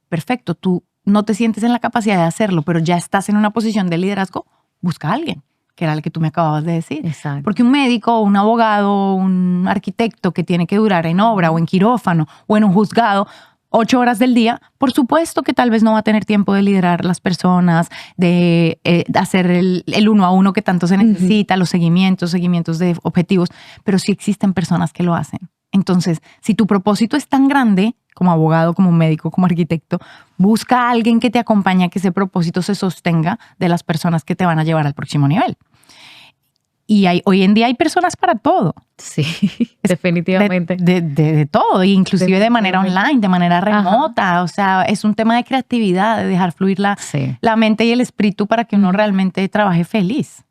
Perfecto, tú no te sientes en la capacidad de hacerlo, pero ya estás en una posición de liderazgo, busca a alguien, que era el que tú me acababas de decir. Exacto. Porque un médico, un abogado, un arquitecto que tiene que durar en obra o en quirófano o en un juzgado 8 horas del día, por supuesto que tal vez no va a tener tiempo de liderar las personas, de hacer el 1 a 1 que tanto se necesita, los seguimientos de objetivos, pero sí existen personas que lo hacen. Entonces, si tu propósito es tan grande, como abogado, como médico, como arquitecto, busca a alguien que te acompañe a que ese propósito se sostenga de las personas que te van a llevar al próximo nivel. Y hoy en día hay personas para todo. Sí, definitivamente. De todo, inclusive de manera online, de manera remota. O sea, es un tema de creatividad, de dejar fluir la mente y el espíritu para que uno realmente trabaje feliz.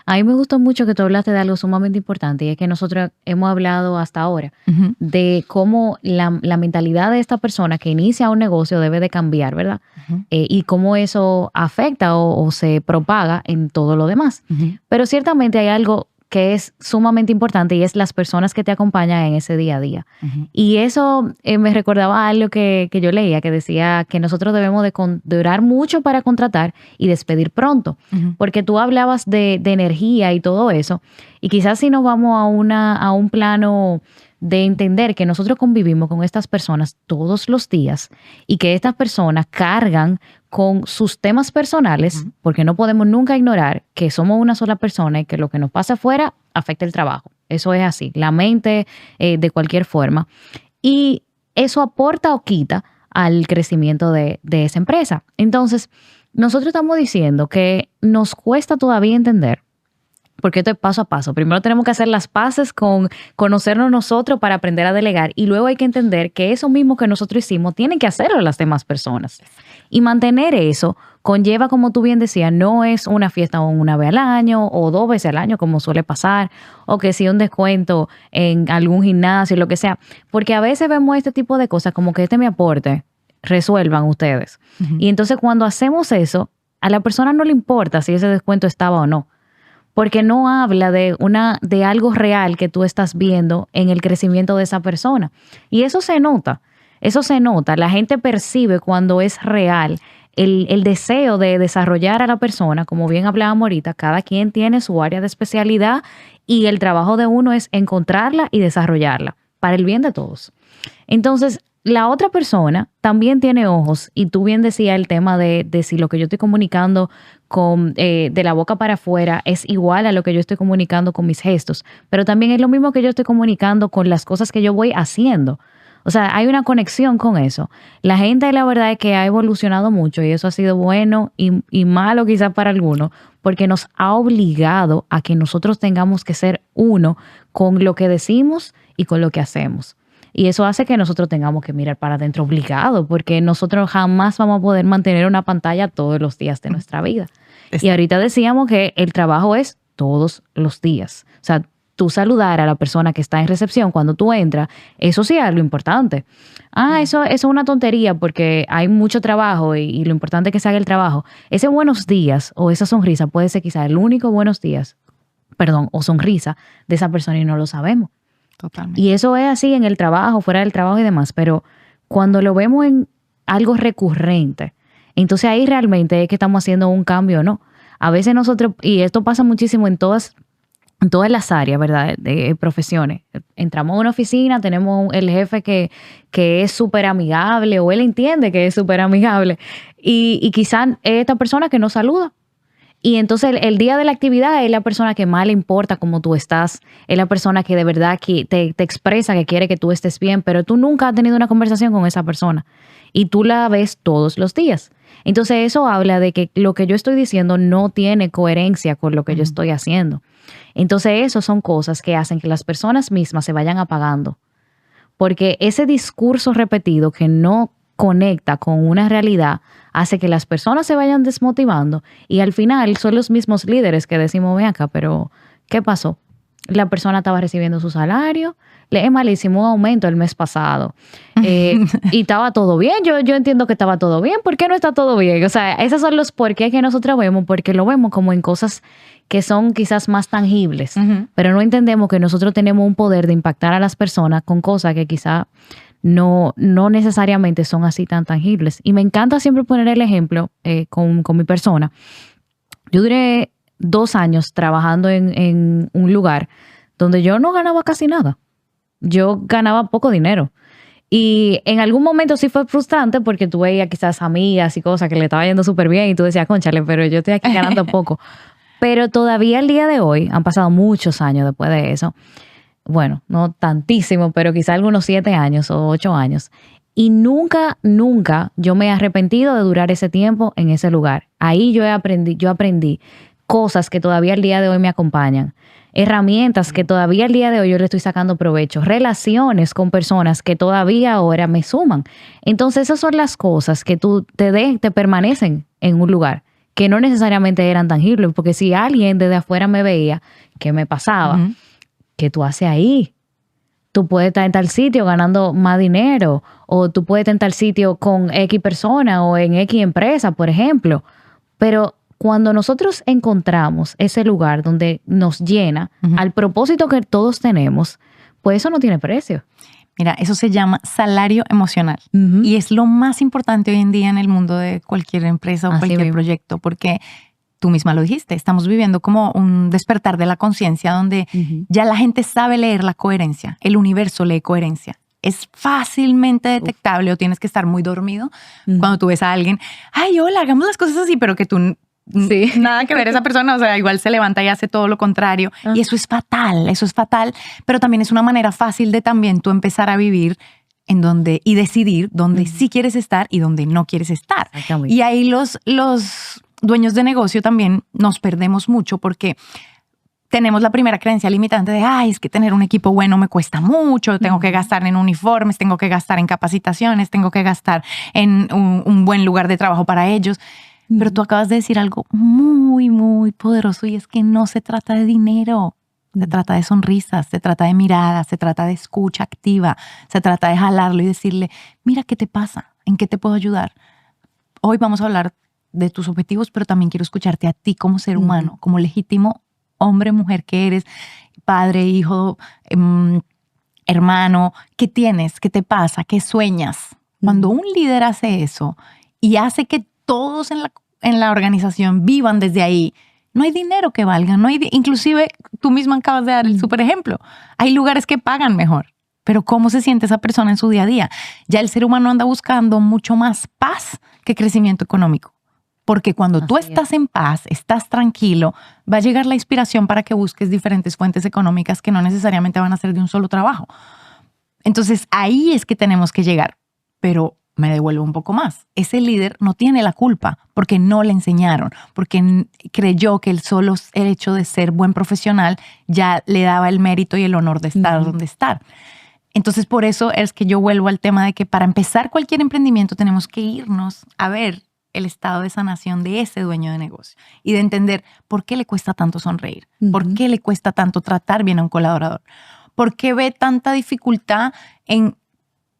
A mí me gustó mucho que tú hablaste de algo sumamente importante y es que nosotros hemos hablado hasta ahora Ujú, de cómo la mentalidad de esta persona que inicia un negocio debe de cambiar, ¿verdad? ujú, Y cómo eso afecta o se propaga en todo lo demás. ujú, Pero ciertamente hay algo que es sumamente importante y es las personas que te acompañan en ese día a día. ujú, Y eso me recordaba algo que yo leía que decía que nosotros debemos de durar mucho para contratar y despedir pronto, ujú, porque tú hablabas de energía y todo eso, y quizás si nos vamos a un plano de entender que nosotros convivimos con estas personas todos los días y que estas personas cargan con sus temas personales, ujú. porque no podemos nunca ignorar que somos una sola persona y que lo que nos pasa afuera afecta el trabajo. Eso es así, la mente de cualquier forma. Y eso aporta o quita al crecimiento de esa empresa. Entonces, nosotros estamos diciendo que nos cuesta todavía entender, porque esto es paso a paso. Primero tenemos que hacer las paces con conocernos nosotros para aprender a delegar y luego hay que entender que eso mismo que nosotros hicimos tienen que hacerlo las demás personas. Y mantener eso conlleva, como tú bien decías, no es una fiesta una vez al año o 2 veces al año como suele pasar, o que si un descuento en algún gimnasio, lo que sea, porque a veces vemos este tipo de cosas como que este es mi aporte, resuelvan ustedes. Ujú. Y entonces cuando hacemos eso, a la persona no le importa si ese descuento estaba o no porque no habla de algo real que tú estás viendo en el crecimiento de esa persona. Y eso se nota, la gente percibe cuando es real el deseo de desarrollar a la persona, como bien hablábamos ahorita, cada quien tiene su área de especialidad y el trabajo de uno es encontrarla y desarrollarla para el bien de todos. Entonces, la otra persona también tiene ojos y tú bien decías el tema de si lo que yo estoy comunicando de la boca para afuera es igual a lo que yo estoy comunicando con mis gestos, pero también es lo mismo que yo estoy comunicando con las cosas que yo voy haciendo. O sea, hay una conexión con eso. La gente, la verdad es que ha evolucionado mucho y eso ha sido bueno y malo quizás para algunos, porque nos ha obligado a que nosotros tengamos que ser uno con lo que decimos y con lo que hacemos. Y eso hace que nosotros tengamos que mirar para adentro obligado, porque nosotros jamás vamos a poder mantener una pantalla todos los días de nuestra vida. Y Exacto. ahorita decíamos que el trabajo es todos los días. O sea, tú saludar a la persona que está en recepción cuando tú entras, eso sí es algo importante. Eso es una tontería porque hay mucho trabajo y lo importante es que se haga el trabajo. Ese buenos días o esa sonrisa puede ser quizá el único buenos días, perdón, o sonrisa de esa persona y no lo sabemos. Totalmente. Y eso es así en el trabajo, fuera del trabajo y demás, pero cuando lo vemos en algo recurrente, entonces ahí realmente es que estamos haciendo un cambio, ¿no? A veces nosotros, y esto pasa muchísimo en todas las áreas, ¿verdad? De profesiones. Entramos a una oficina, tenemos el jefe que es súper amigable o él entiende que es súper amigable y quizás es esta persona que nos saluda. Y entonces el día de la actividad es la persona que más le importa cómo tú estás, es la persona que de verdad que te expresa que quiere que tú estés bien, pero tú nunca has tenido una conversación con esa persona y tú la ves todos los días. Entonces eso habla de que lo que yo estoy diciendo no tiene coherencia con lo que yo Ujú. estoy haciendo. Entonces eso son cosas que hacen que las personas mismas se vayan apagando, porque ese discurso repetido que no conecta con una realidad hace que las personas se vayan desmotivando y al final son los mismos líderes que decimos, ven acá, pero ¿qué pasó? La persona estaba recibiendo su salario, es malísimo un aumento el mes pasado y estaba todo bien, yo entiendo que estaba todo bien, ¿por qué no está todo bien? O sea, esos son los por qué que nosotros vemos, porque lo vemos como en cosas que son quizás más tangibles, Ujú. pero no entendemos que nosotros tenemos un poder de impactar a las personas con cosas que quizás no necesariamente son así tan tangibles. Y me encanta siempre poner el ejemplo con mi persona. Yo duré 2 años trabajando en un lugar donde yo no ganaba casi nada. Yo ganaba poco dinero. Y en algún momento sí fue frustrante porque tú veías quizás amigas y cosas que le estaba yendo súper bien y tú decías, cónchale, pero yo estoy aquí ganando poco. Pero todavía el día de hoy, han pasado muchos años después de eso, bueno, no tantísimo, pero quizá algunos 7 años o 8 años. Y nunca, nunca yo me he arrepentido de durar ese tiempo en ese lugar. Ahí yo aprendí cosas que todavía al día de hoy me acompañan, herramientas que todavía al día de hoy yo le estoy sacando provecho, relaciones con personas que todavía ahora me suman. Entonces esas son las cosas que te permanecen en un lugar, que no necesariamente eran tangibles, porque si alguien desde afuera me veía, ¿qué me pasaba? ¿Qué tú haces ahí? Tú puedes estar en tal sitio ganando más dinero, o tú puedes estar en tal sitio con X persona o en X empresa, por ejemplo. Pero cuando nosotros encontramos ese lugar donde nos llena al propósito que todos tenemos, pues eso no tiene precio. Mira, eso se llama salario emocional. Y es lo más importante hoy en día en el mundo de cualquier empresa o cualquier proyecto, porque tú misma lo dijiste, estamos viviendo como un despertar de la conciencia donde ya la gente sabe leer la coherencia, el universo lee coherencia. Es fácilmente detectable o tienes que estar muy dormido cuando tú ves a alguien, ay, hola, hagamos las cosas así, pero que tú nada que ver esa persona, o sea, igual se levanta y hace todo lo contrario. Y eso es fatal, pero también es una manera fácil de también tú empezar a vivir en donde y decidir dónde sí quieres estar y dónde no quieres estar. Y ahí los dueños de negocio también nos perdemos mucho porque tenemos la primera creencia limitante de, ay, es que tener un equipo bueno me cuesta mucho, tengo que gastar en uniformes, tengo que gastar en capacitaciones, tengo que gastar en un buen lugar de trabajo para ellos. Pero tú acabas de decir algo muy, muy poderoso y es que no se trata de dinero, se trata de sonrisas, se trata de miradas, se trata de escucha activa, se trata de jalarlo y decirle, mira, ¿qué te pasa? ¿En qué te puedo ayudar? Hoy vamos a hablar de tus objetivos, pero también quiero escucharte a ti como ser humano, como legítimo hombre, mujer que eres, padre, hijo, hermano. ¿Qué tienes? ¿Qué te pasa? ¿Qué sueñas? Cuando un líder hace eso y hace que todos en la organización vivan desde ahí, no hay dinero que valga, inclusive tú misma acabas de dar el súper ejemplo. Hay lugares que pagan mejor, pero ¿cómo se siente esa persona en su día a día? Ya el ser humano anda buscando mucho más paz que crecimiento económico. Porque cuando tú estás en paz, estás tranquilo, va a llegar la inspiración para que busques diferentes fuentes económicas que no necesariamente van a ser de un solo trabajo. Entonces ahí es que tenemos que llegar. Pero me devuelvo un poco más. Ese líder no tiene la culpa porque no le enseñaron, porque creyó que el hecho de ser buen profesional ya le daba el mérito y el honor de estar donde está. Entonces por eso es que yo vuelvo al tema de que para empezar cualquier emprendimiento tenemos que irnos a ver el estado de sanación de ese dueño de negocio y de entender por qué le cuesta tanto sonreír, por qué le cuesta tanto tratar bien a un colaborador, por qué ve tanta dificultad en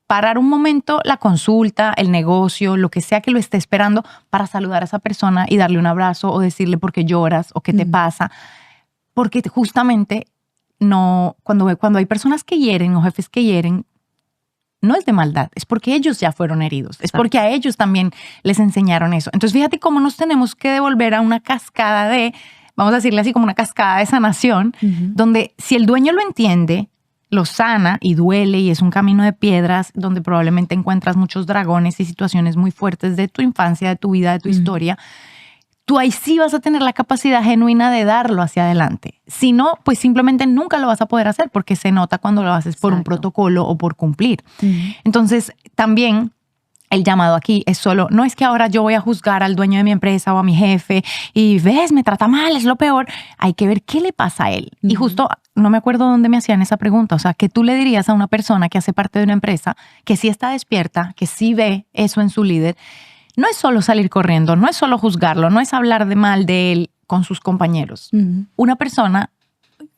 parar un momento la consulta, el negocio, lo que sea que lo esté esperando para saludar a esa persona y darle un abrazo o decirle por qué lloras o qué te pasa. Porque justamente cuando hay personas que hieren o jefes que hieren, no es de maldad, es porque ellos ya fueron heridos, es porque a ellos también les enseñaron eso. Entonces fíjate cómo nos tenemos que devolver a una cascada vamos a decirle así, como una cascada de sanación, donde si el dueño lo entiende, lo sana y duele y es un camino de piedras donde probablemente encuentras muchos dragones y situaciones muy fuertes de tu infancia, de tu vida, de tu historia, tú ahí sí vas a tener la capacidad genuina de darlo hacia adelante. Si no, pues simplemente nunca lo vas a poder hacer porque se nota cuando lo haces por un protocolo o por cumplir. Entonces, también el llamado aquí es solo, no es que ahora yo voy a juzgar al dueño de mi empresa o a mi jefe y ves, me trata mal, es lo peor. Hay que ver qué le pasa a él. Y justo, no me acuerdo dónde me hacían esa pregunta. O sea, ¿qué tú le dirías a una persona que hace parte de una empresa, que sí está despierta, que sí ve eso en su líder? No es solo salir corriendo, no es solo juzgarlo, no es hablar de mal de él con sus compañeros. Una persona,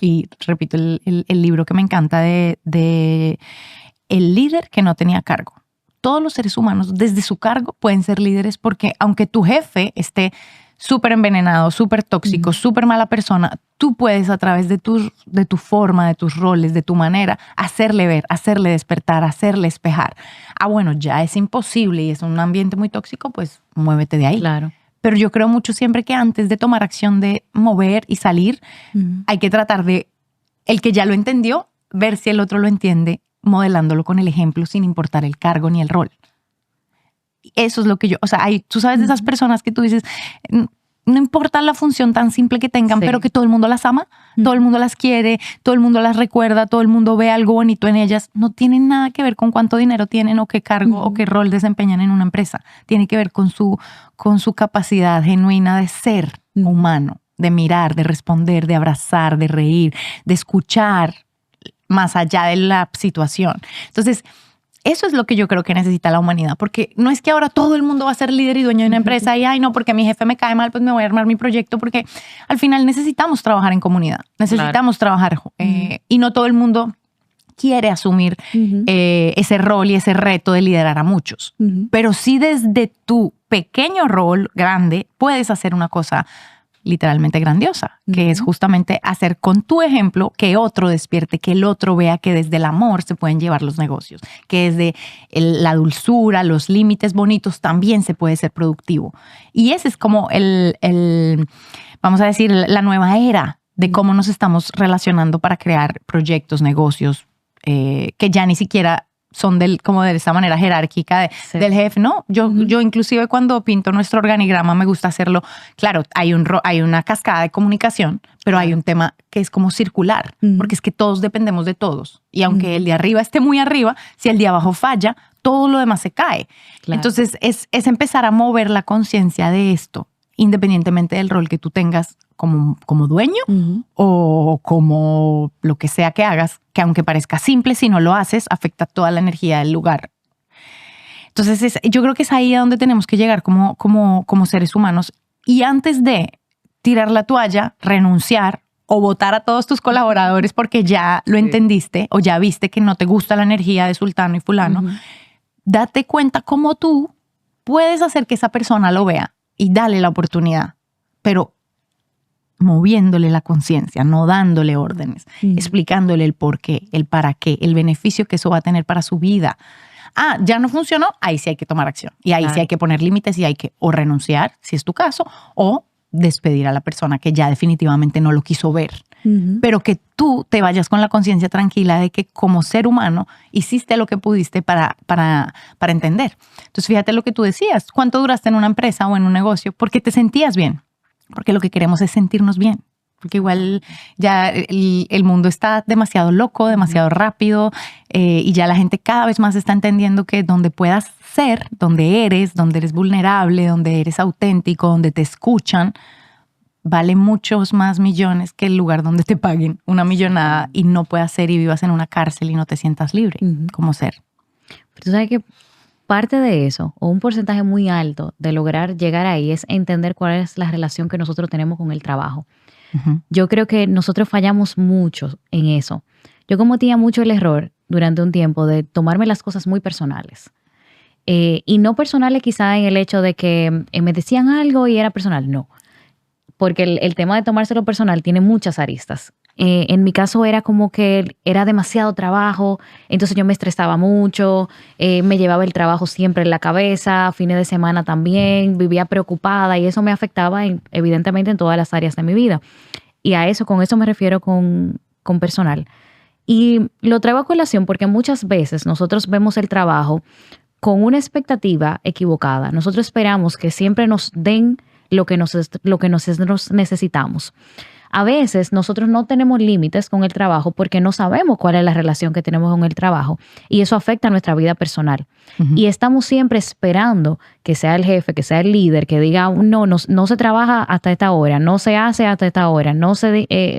y repito el libro que me encanta de El líder que no tenía cargo. Todos los seres humanos desde su cargo pueden ser líderes porque aunque tu jefe esté súper envenenado, súper tóxico, súper mala persona, tú puedes a través de tu forma, de tus roles, de tu manera, hacerle ver, hacerle despertar, hacerle espejar. Ah, bueno, ya es imposible y es un ambiente muy tóxico, pues muévete de ahí. Claro. Pero yo creo mucho siempre que antes de tomar acción de mover y salir, hay que tratar de, el que ya lo entendió, ver si el otro lo entiende, modelándolo con el ejemplo sin importar el cargo ni el rol. Eso es lo que o sea, tú sabes de esas personas que tú dices, no importa la función tan simple que tengan, pero que todo el mundo las ama, todo el mundo las quiere, todo el mundo las recuerda, todo el mundo ve algo bonito en ellas. No tienen nada que ver con cuánto dinero tienen o qué cargo o qué rol desempeñan en una empresa. Tiene que ver con su capacidad genuina de ser humano, de mirar, de responder, de abrazar, de reír, de escuchar más allá de la situación. Entonces, eso es lo que yo creo que necesita la humanidad, porque no es que ahora todo el mundo va a ser líder y dueño de una empresa y, ay, no, porque mi jefe me cae mal, pues me voy a armar mi proyecto, porque al final necesitamos trabajar en comunidad, necesitamos trabajar y no todo el mundo quiere asumir ese rol y ese reto de liderar a muchos. Pero sí desde tu pequeño rol grande puedes hacer una cosa literalmente grandiosa, que es justamente hacer con tu ejemplo que otro despierte, que el otro vea que desde el amor se pueden llevar los negocios, que desde la dulzura, los límites bonitos también se puede ser productivo. Y ese es como vamos a decir, la nueva era de cómo nos estamos relacionando para crear proyectos, negocios, que ya ni siquiera son como de esa manera jerárquica del jefe, ¿no? Yo inclusive cuando pinto nuestro organigrama me gusta hacerlo, claro, hay una cascada de comunicación, pero hay un tema que es como circular, porque es que todos dependemos de todos. Y aunque el de arriba esté muy arriba, si el de abajo falla, todo lo demás se cae. Claro. Entonces es empezar a mover la conciencia de esto, independientemente del rol que tú tengas como dueño o como lo que sea que hagas, que aunque parezca simple, si no lo haces, afecta toda la energía del lugar. Entonces yo creo que es ahí a donde tenemos que llegar como seres humanos. Y antes de tirar la toalla, renunciar o votar a todos tus colaboradores porque ya lo entendiste o ya viste que no te gusta la energía de sultano y fulano, date cuenta cómo tú puedes hacer que esa persona lo vea y dale la oportunidad, pero moviéndole la conciencia, no dándole órdenes, explicándole el por qué, el para qué, el beneficio que eso va a tener para su vida. Ah, ya no funcionó, ahí sí hay que tomar acción. Y ahí sí hay que poner límites y hay que o renunciar, si es tu caso, o despedir a la persona que ya definitivamente no lo quiso ver. Pero que tú te vayas con la conciencia tranquila de que como ser humano hiciste lo que pudiste para entender. Entonces fíjate lo que tú decías, ¿cuánto duraste en una empresa o en un negocio? Porque te sentías bien. Porque lo que queremos es sentirnos bien. Porque igual ya el mundo está demasiado loco, demasiado rápido y ya la gente cada vez más está entendiendo que donde puedas ser, donde eres vulnerable, donde eres auténtico, donde te escuchan, vale muchos más millones que el lugar donde te paguen una millonada y no puedas ser y vivas en una cárcel y no te sientas libre como ser. Pero tú sabes que parte de eso, o un porcentaje muy alto de lograr llegar ahí, es entender cuál es la relación que nosotros tenemos con el trabajo. Yo creo que nosotros fallamos mucho en eso. Yo cometía mucho el error durante un tiempo de tomarme las cosas muy personales. Y no personales quizá en el hecho de que me decían algo y era personal, no. Porque el tema de tomárselo personal tiene muchas aristas. En mi caso era como que era demasiado trabajo, entonces yo me estresaba mucho, me llevaba el trabajo siempre en la cabeza, fines de semana también, vivía preocupada y eso me afectaba evidentemente en todas las áreas de mi vida. Y con eso me refiero con personal. Y lo traigo a colación porque muchas veces nosotros vemos el trabajo con una expectativa equivocada. Nosotros esperamos que siempre nos den lo que nosotros necesitamos. A veces nosotros no tenemos límites con el trabajo porque no sabemos cuál es la relación que tenemos con el trabajo y eso afecta a nuestra vida personal. Y estamos siempre esperando que sea el jefe, que sea el líder, que diga no se trabaja hasta esta hora, no se hace hasta esta hora,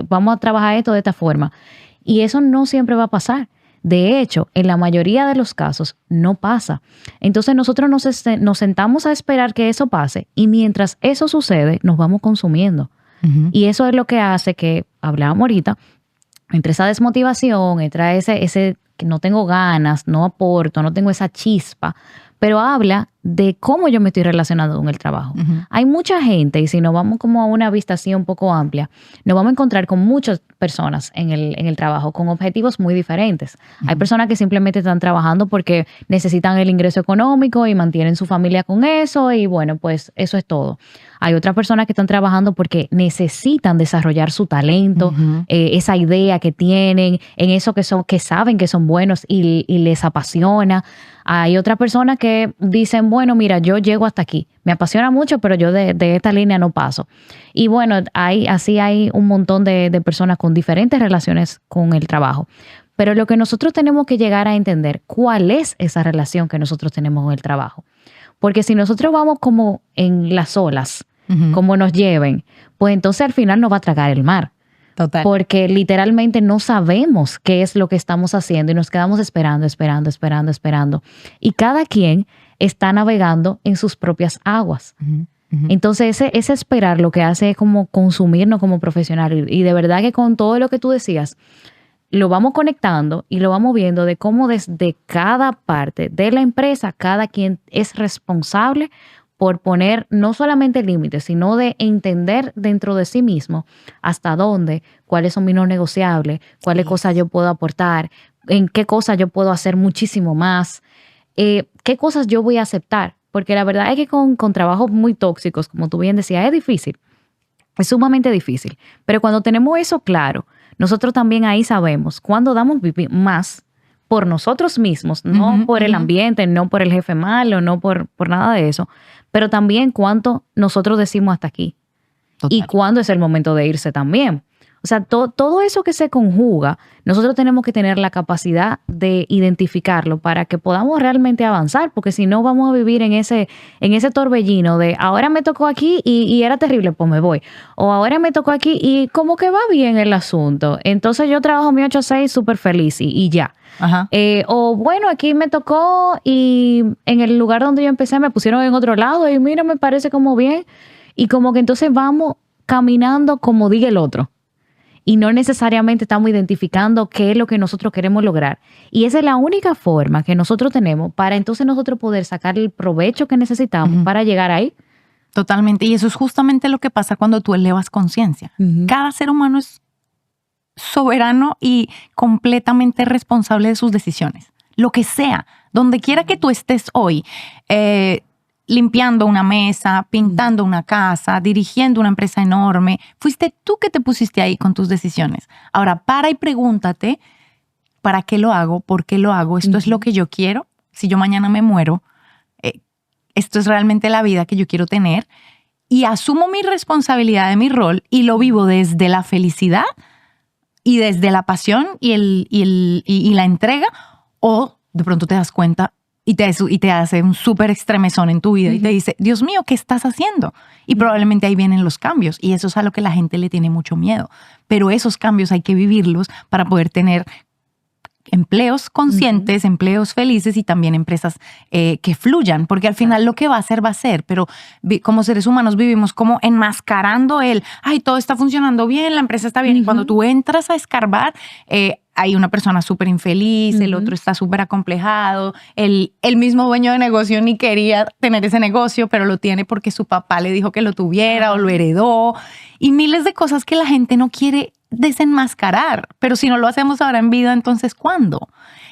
vamos a trabajar esto de esta forma. Y eso no siempre va a pasar. De hecho, en la mayoría de los casos no pasa. Entonces nosotros nos sentamos a esperar que eso pase y mientras eso sucede nos vamos consumiendo. Y eso es lo que hace que, hablábamos ahorita, entre esa desmotivación, entre ese que no tengo ganas, no aporto, no tengo esa chispa, pero habla de cómo yo me estoy relacionando con el trabajo. Hay mucha gente, y si nos vamos como a una vista así un poco amplia, nos vamos a encontrar con muchas personas en el trabajo con objetivos muy diferentes. Hay personas que simplemente están trabajando porque necesitan el ingreso económico y mantienen su familia con eso y bueno, pues eso es todo. Hay otras personas que están trabajando porque necesitan desarrollar su talento, esa idea que tienen, en eso que saben que son buenos y les apasiona. Hay otras personas que dicen, bueno, mira, yo llego hasta aquí. Me apasiona mucho, pero yo de esta línea no paso. Y bueno, hay un montón de personas con diferentes relaciones con el trabajo. Pero lo que nosotros tenemos que llegar a entender, ¿cuál es esa relación que nosotros tenemos con el trabajo? Porque si nosotros vamos como en las olas, como nos lleven, pues entonces al final nos va a tragar el mar. Total. Porque literalmente no sabemos qué es lo que estamos haciendo y nos quedamos esperando. Y cada quien está navegando en sus propias aguas. Entonces ese esperar lo que hace es como consumirnos como profesional. Y de verdad que con todo lo que tú decías, lo vamos conectando y lo vamos viendo de cómo desde cada parte de la empresa, cada quien es responsable por poner no solamente límites, sino de entender dentro de sí mismo hasta dónde, cuáles son mis no negociables, cuáles cosas yo puedo aportar, en qué cosas yo puedo hacer muchísimo más, qué cosas yo voy a aceptar. Porque la verdad es que con trabajos muy tóxicos, como tú bien decías, es difícil, es sumamente difícil. Pero cuando tenemos eso claro, nosotros también ahí sabemos cuándo damos más por nosotros mismos, no por el ambiente, no por el jefe malo, no por nada de eso, pero también cuánto nosotros decimos hasta aquí. Total. Y cuándo es el momento de irse también. O sea, todo eso que se conjuga, nosotros tenemos que tener la capacidad de identificarlo para que podamos realmente avanzar, porque si no vamos a vivir en ese torbellino de ahora me tocó aquí y era terrible, pues me voy. O ahora me tocó aquí y como que va bien el asunto. Entonces yo trabajo mi 8 a 6 súper feliz y ya. Ajá. O bueno, aquí me tocó y en el lugar donde yo empecé me pusieron en otro lado y mira, me parece como bien. Y como que entonces vamos caminando como diga el otro. Y no necesariamente estamos identificando qué es lo que nosotros queremos lograr. Y esa es la única forma que nosotros tenemos para entonces nosotros poder sacar el provecho que necesitamos para llegar ahí. Totalmente. Y eso es justamente lo que pasa cuando tú elevas conciencia. Cada ser humano es soberano y completamente responsable de sus decisiones. Lo que sea, donde quiera que tú estés hoy, limpiando una mesa, pintando una casa, dirigiendo una empresa enorme. Fuiste tú que te pusiste ahí con tus decisiones. Ahora, para y pregúntate, ¿para qué lo hago? ¿Por qué lo hago? ¿Esto es lo que yo quiero? Si yo mañana me muero, ¿esto es realmente la vida que yo quiero tener? Y asumo mi responsabilidad de mi rol y lo vivo desde la felicidad y desde la pasión y la entrega, o de pronto te das cuenta y te hace un súper extremezón en tu vida y te dice, Dios mío, ¿qué estás haciendo? Y probablemente ahí vienen los cambios y eso es a lo que la gente le tiene mucho miedo. Pero esos cambios hay que vivirlos para poder tener empleos conscientes, empleos felices y también empresas que fluyan, porque al final lo que va a ser, pero como seres humanos vivimos como enmascarando todo está funcionando bien, la empresa está bien, y cuando tú entras a escarbar, hay una persona súper infeliz, el otro está súper acomplejado, el mismo dueño de negocio ni quería tener ese negocio, pero lo tiene porque su papá le dijo que lo tuviera o lo heredó, y miles de cosas que la gente no quiere desenmascarar, pero si no lo hacemos ahora en vida, entonces ¿cuándo?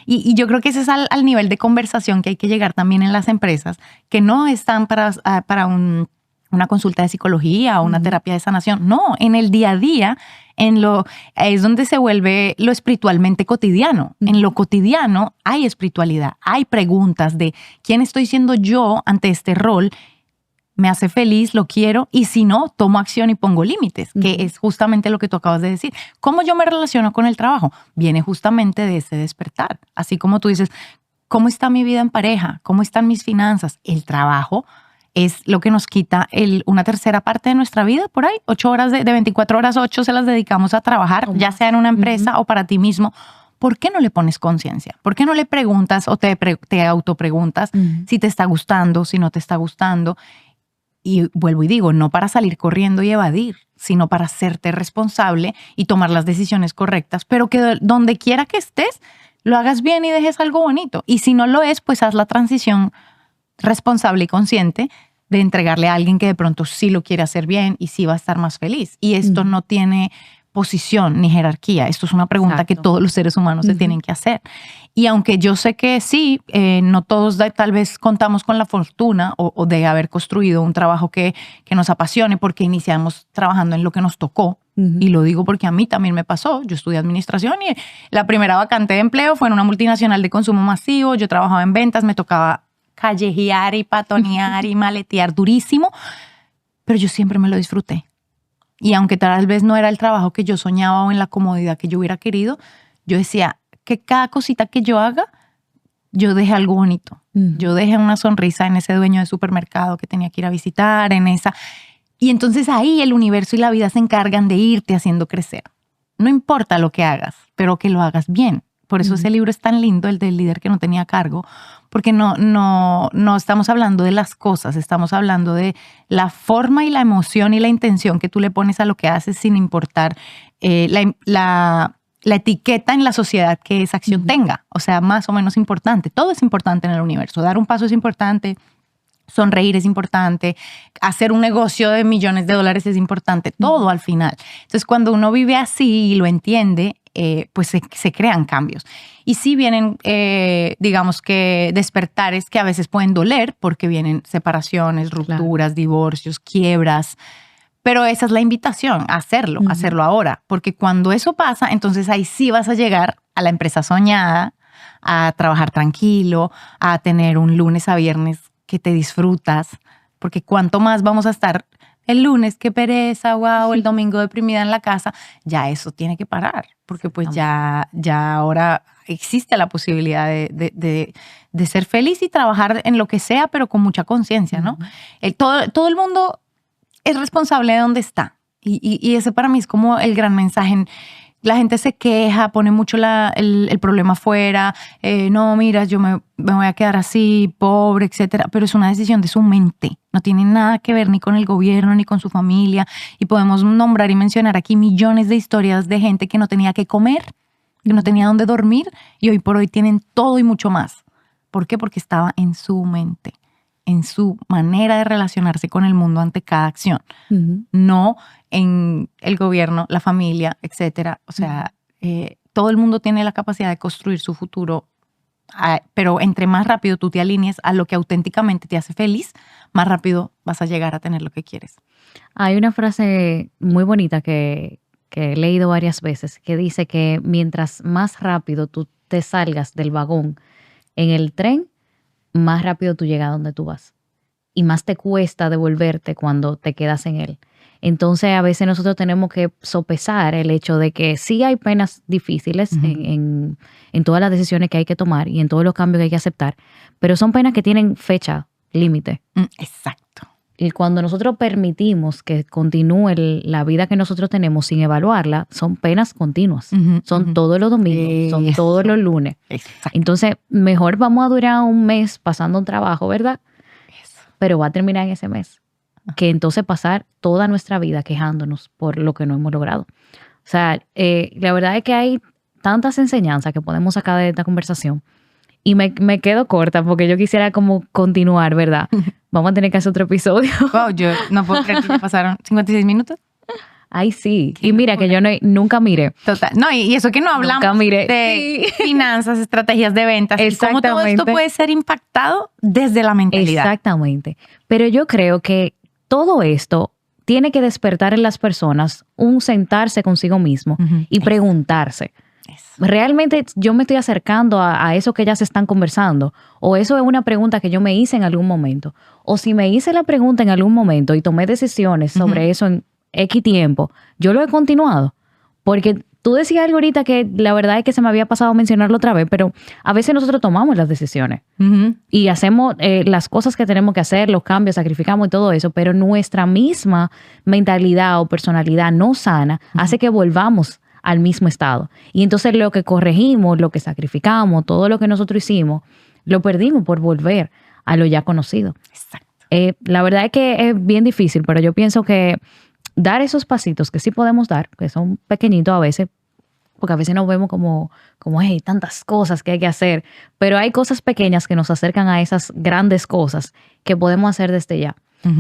Y yo creo que ese es al nivel de conversación que hay que llegar también en las empresas, que no están para una consulta de psicología o una terapia de sanación, no, en el día a día, es donde se vuelve lo espiritualmente cotidiano. En lo cotidiano hay espiritualidad, hay preguntas de quién estoy siendo yo ante este rol. Me hace feliz, lo quiero, y si no, tomo acción y pongo límites, que es justamente lo que tú acabas de decir. ¿Cómo yo me relaciono con el trabajo? Viene justamente de ese despertar. Así como tú dices, ¿cómo está mi vida en pareja? ¿Cómo están mis finanzas? El trabajo es lo que nos quita una tercera parte de nuestra vida, por ahí. 8 horas de 24 horas, 8 se las dedicamos a trabajar, ya sea en una empresa o para ti mismo. ¿Por qué no le pones conciencia? ¿Por qué no le preguntas o te autopreguntas si te está gustando, si no te está gustando? Y vuelvo y digo, no para salir corriendo y evadir, sino para hacerte responsable y tomar las decisiones correctas, pero que donde quiera que estés, lo hagas bien y dejes algo bonito. Y si no lo es, pues haz la transición responsable y consciente de entregarle a alguien que de pronto sí lo quiere hacer bien y sí va a estar más feliz. Y esto no tiene posición ni jerarquía. Esto es una pregunta que todos los seres humanos se tienen que hacer. Y aunque yo sé que sí, no todos tal vez contamos con la fortuna o de haber construido un trabajo que nos apasione porque iniciamos trabajando en lo que nos tocó. Y lo digo porque a mí también me pasó. Yo estudié administración y la primera vacante de empleo fue en una multinacional de consumo masivo. Yo trabajaba en ventas, me tocaba callejear y patonear y maletear durísimo, pero yo siempre me lo disfruté. Y aunque tal vez no era el trabajo que yo soñaba o en la comodidad que yo hubiera querido, yo decía que cada cosita que yo haga, yo dejé algo bonito. Yo dejé una sonrisa en ese dueño de supermercado que tenía que ir a visitar, en esa. Y entonces ahí el universo y la vida se encargan de irte haciendo crecer. no importa lo que hagas, pero que lo hagas bien. Por eso ese libro es tan lindo, el del líder que no tenía cargo, porque no estamos hablando de las cosas, estamos hablando de la forma y la emoción y la intención que tú le pones a lo que haces sin importar la etiqueta en la sociedad que esa acción tenga. O sea, más o menos importante. Todo es importante en el universo. Dar un paso es importante, sonreír es importante, hacer un negocio de millones de dólares es importante, todo al final. Entonces, cuando uno vive así y lo entiende, pues se crean cambios. Y sí vienen, digamos que despertares que a veces pueden doler porque vienen separaciones, rupturas, divorcios, quiebras. Pero esa es la invitación, a hacerlo ahora. Porque cuando eso pasa, entonces ahí sí vas a llegar a la empresa soñada, a trabajar tranquilo, a tener un lunes a viernes que te disfrutas. Porque cuánto más vamos a estar el lunes, qué pereza, wow, el domingo deprimida en la casa, ya eso tiene que parar. Porque pues ya ahora existe la posibilidad de ser feliz y trabajar en lo que sea, pero con mucha conciencia, ¿no? Todo el mundo es responsable de dónde está. Y ese para mí es como el gran mensaje. La gente se queja, pone mucho el problema afuera. No, mira, yo me voy a quedar así, pobre, etcétera. Pero es una decisión de su mente. No tiene nada que ver ni con el gobierno, ni con su familia. Y podemos nombrar y mencionar aquí millones de historias de gente que no tenía que comer, que no tenía dónde dormir, y hoy por hoy tienen todo y mucho más. ¿Por qué? Porque estaba en su mente, en su manera de relacionarse con el mundo ante cada acción, no en el gobierno, la familia, etcétera. O sea, todo el mundo tiene la capacidad de construir su futuro, pero entre más rápido tú te alinees a lo que auténticamente te hace feliz, más rápido vas a llegar a tener lo que quieres. Hay una frase muy bonita que he leído varias veces que dice que mientras más rápido tú te salgas del vagón en el tren, más rápido tú llegas a donde tú vas y más te cuesta devolverte cuando te quedas en él. Entonces a veces nosotros tenemos que sopesar el hecho de que sí hay penas difíciles en todas las decisiones que hay que tomar y en todos los cambios que hay que aceptar, pero son penas que tienen fecha límite. Exacto. Y cuando nosotros permitimos que continúe la vida que nosotros tenemos sin evaluarla, son penas continuas. Son todos los domingos, son todos los lunes. Exacto. Entonces, mejor vamos a durar un mes pasando un trabajo, ¿verdad? Pero va a terminar en ese mes. Que entonces pasar toda nuestra vida quejándonos por lo que no hemos logrado. O sea, la verdad es que hay tantas enseñanzas que podemos sacar de esta conversación. Y me quedo corta porque yo quisiera como continuar, ¿verdad? Vamos a tener que hacer otro episodio. Wow, yo no puedo creer que ya pasaron 56 minutos. Ay, sí. Y mira que yo nunca miré. Total. No, y eso que no hablamos de finanzas, estrategias de ventas. Y cómo todo esto puede ser impactado desde la mentalidad. Exactamente. Pero yo creo que todo esto tiene que despertar en las personas un sentarse consigo mismo y preguntarse. ¿Realmente yo me estoy acercando a eso que ellas están conversando? ¿O eso es una pregunta que yo me hice en algún momento? O si me hice la pregunta en algún momento y tomé decisiones sobre eso en X tiempo, ¿yo lo he continuado? Porque tú decías algo ahorita que la verdad es que se me había pasado mencionarlo otra vez, pero a veces nosotros tomamos las decisiones y hacemos las cosas que tenemos que hacer, los cambios, sacrificamos y todo eso, pero nuestra misma mentalidad o personalidad no sana hace que volvamos al mismo estado. Y entonces lo que corregimos, lo que sacrificamos, todo lo que nosotros hicimos, lo perdimos por volver a lo ya conocido. Exacto. La verdad es que es bien difícil, pero yo pienso que dar esos pasitos que sí podemos dar, que son pequeñitos a veces, porque a veces nos vemos como hay tantas cosas que hay que hacer, pero hay cosas pequeñas que nos acercan a esas grandes cosas que podemos hacer desde ya.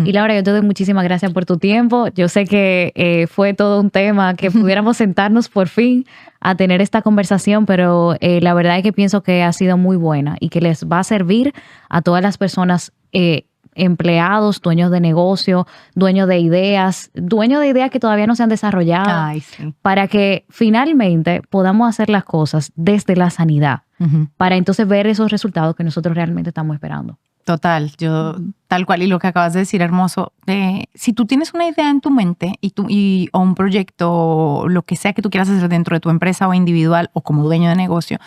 Y Laura, yo te doy muchísimas gracias por tu tiempo. Yo sé que fue todo un tema que pudiéramos sentarnos por fin a tener esta conversación, pero la verdad es que pienso que ha sido muy buena y que les va a servir a todas las personas empleados, dueños de negocio, dueños de ideas que todavía no se han desarrollado, para que finalmente podamos hacer las cosas desde la sanidad, para entonces ver esos resultados que nosotros realmente estamos esperando. Total, tal cual, y lo que acabas de decir, hermoso, si tú tienes una idea en tu mente o un proyecto, o lo que sea que tú quieras hacer dentro de tu empresa o individual o como dueño de negocio,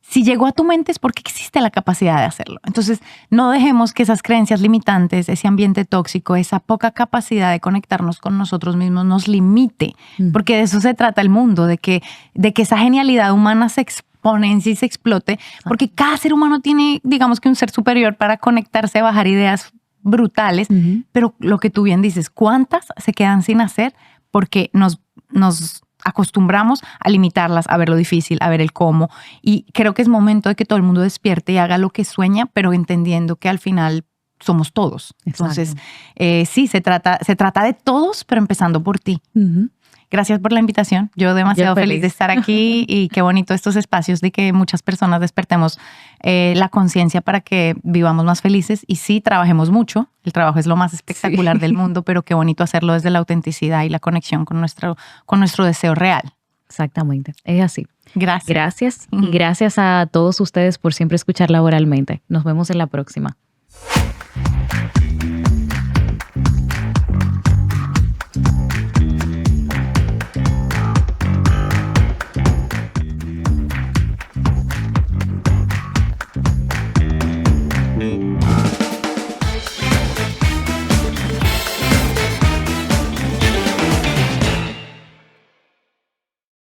si llegó a tu mente es porque existe la capacidad de hacerlo. Entonces, no dejemos que esas creencias limitantes, ese ambiente tóxico, esa poca capacidad de conectarnos con nosotros mismos nos limite, porque de eso se trata el mundo, de que esa genialidad humana se exponencia y se explote, porque cada ser humano tiene, digamos que un ser superior para conectarse, bajar ideas brutales, pero lo que tú bien dices, ¿cuántas se quedan sin hacer? Porque nos acostumbramos a limitarlas, a ver lo difícil, a ver el cómo. Y creo que es momento de que todo el mundo despierte y haga lo que sueña, pero entendiendo que al final somos todos. Exacto. Entonces, sí, se trata de todos, pero empezando por ti. Gracias por la invitación. Yo demasiado feliz de estar aquí y qué bonito estos espacios de que muchas personas despertemos la conciencia para que vivamos más felices y sí, trabajemos mucho. El trabajo es lo más espectacular del mundo, pero qué bonito hacerlo desde la autenticidad y la conexión con nuestro deseo real. Exactamente, es así. Gracias. Gracias y gracias a todos ustedes por siempre escuchar Laboralmente. Nos vemos en la próxima.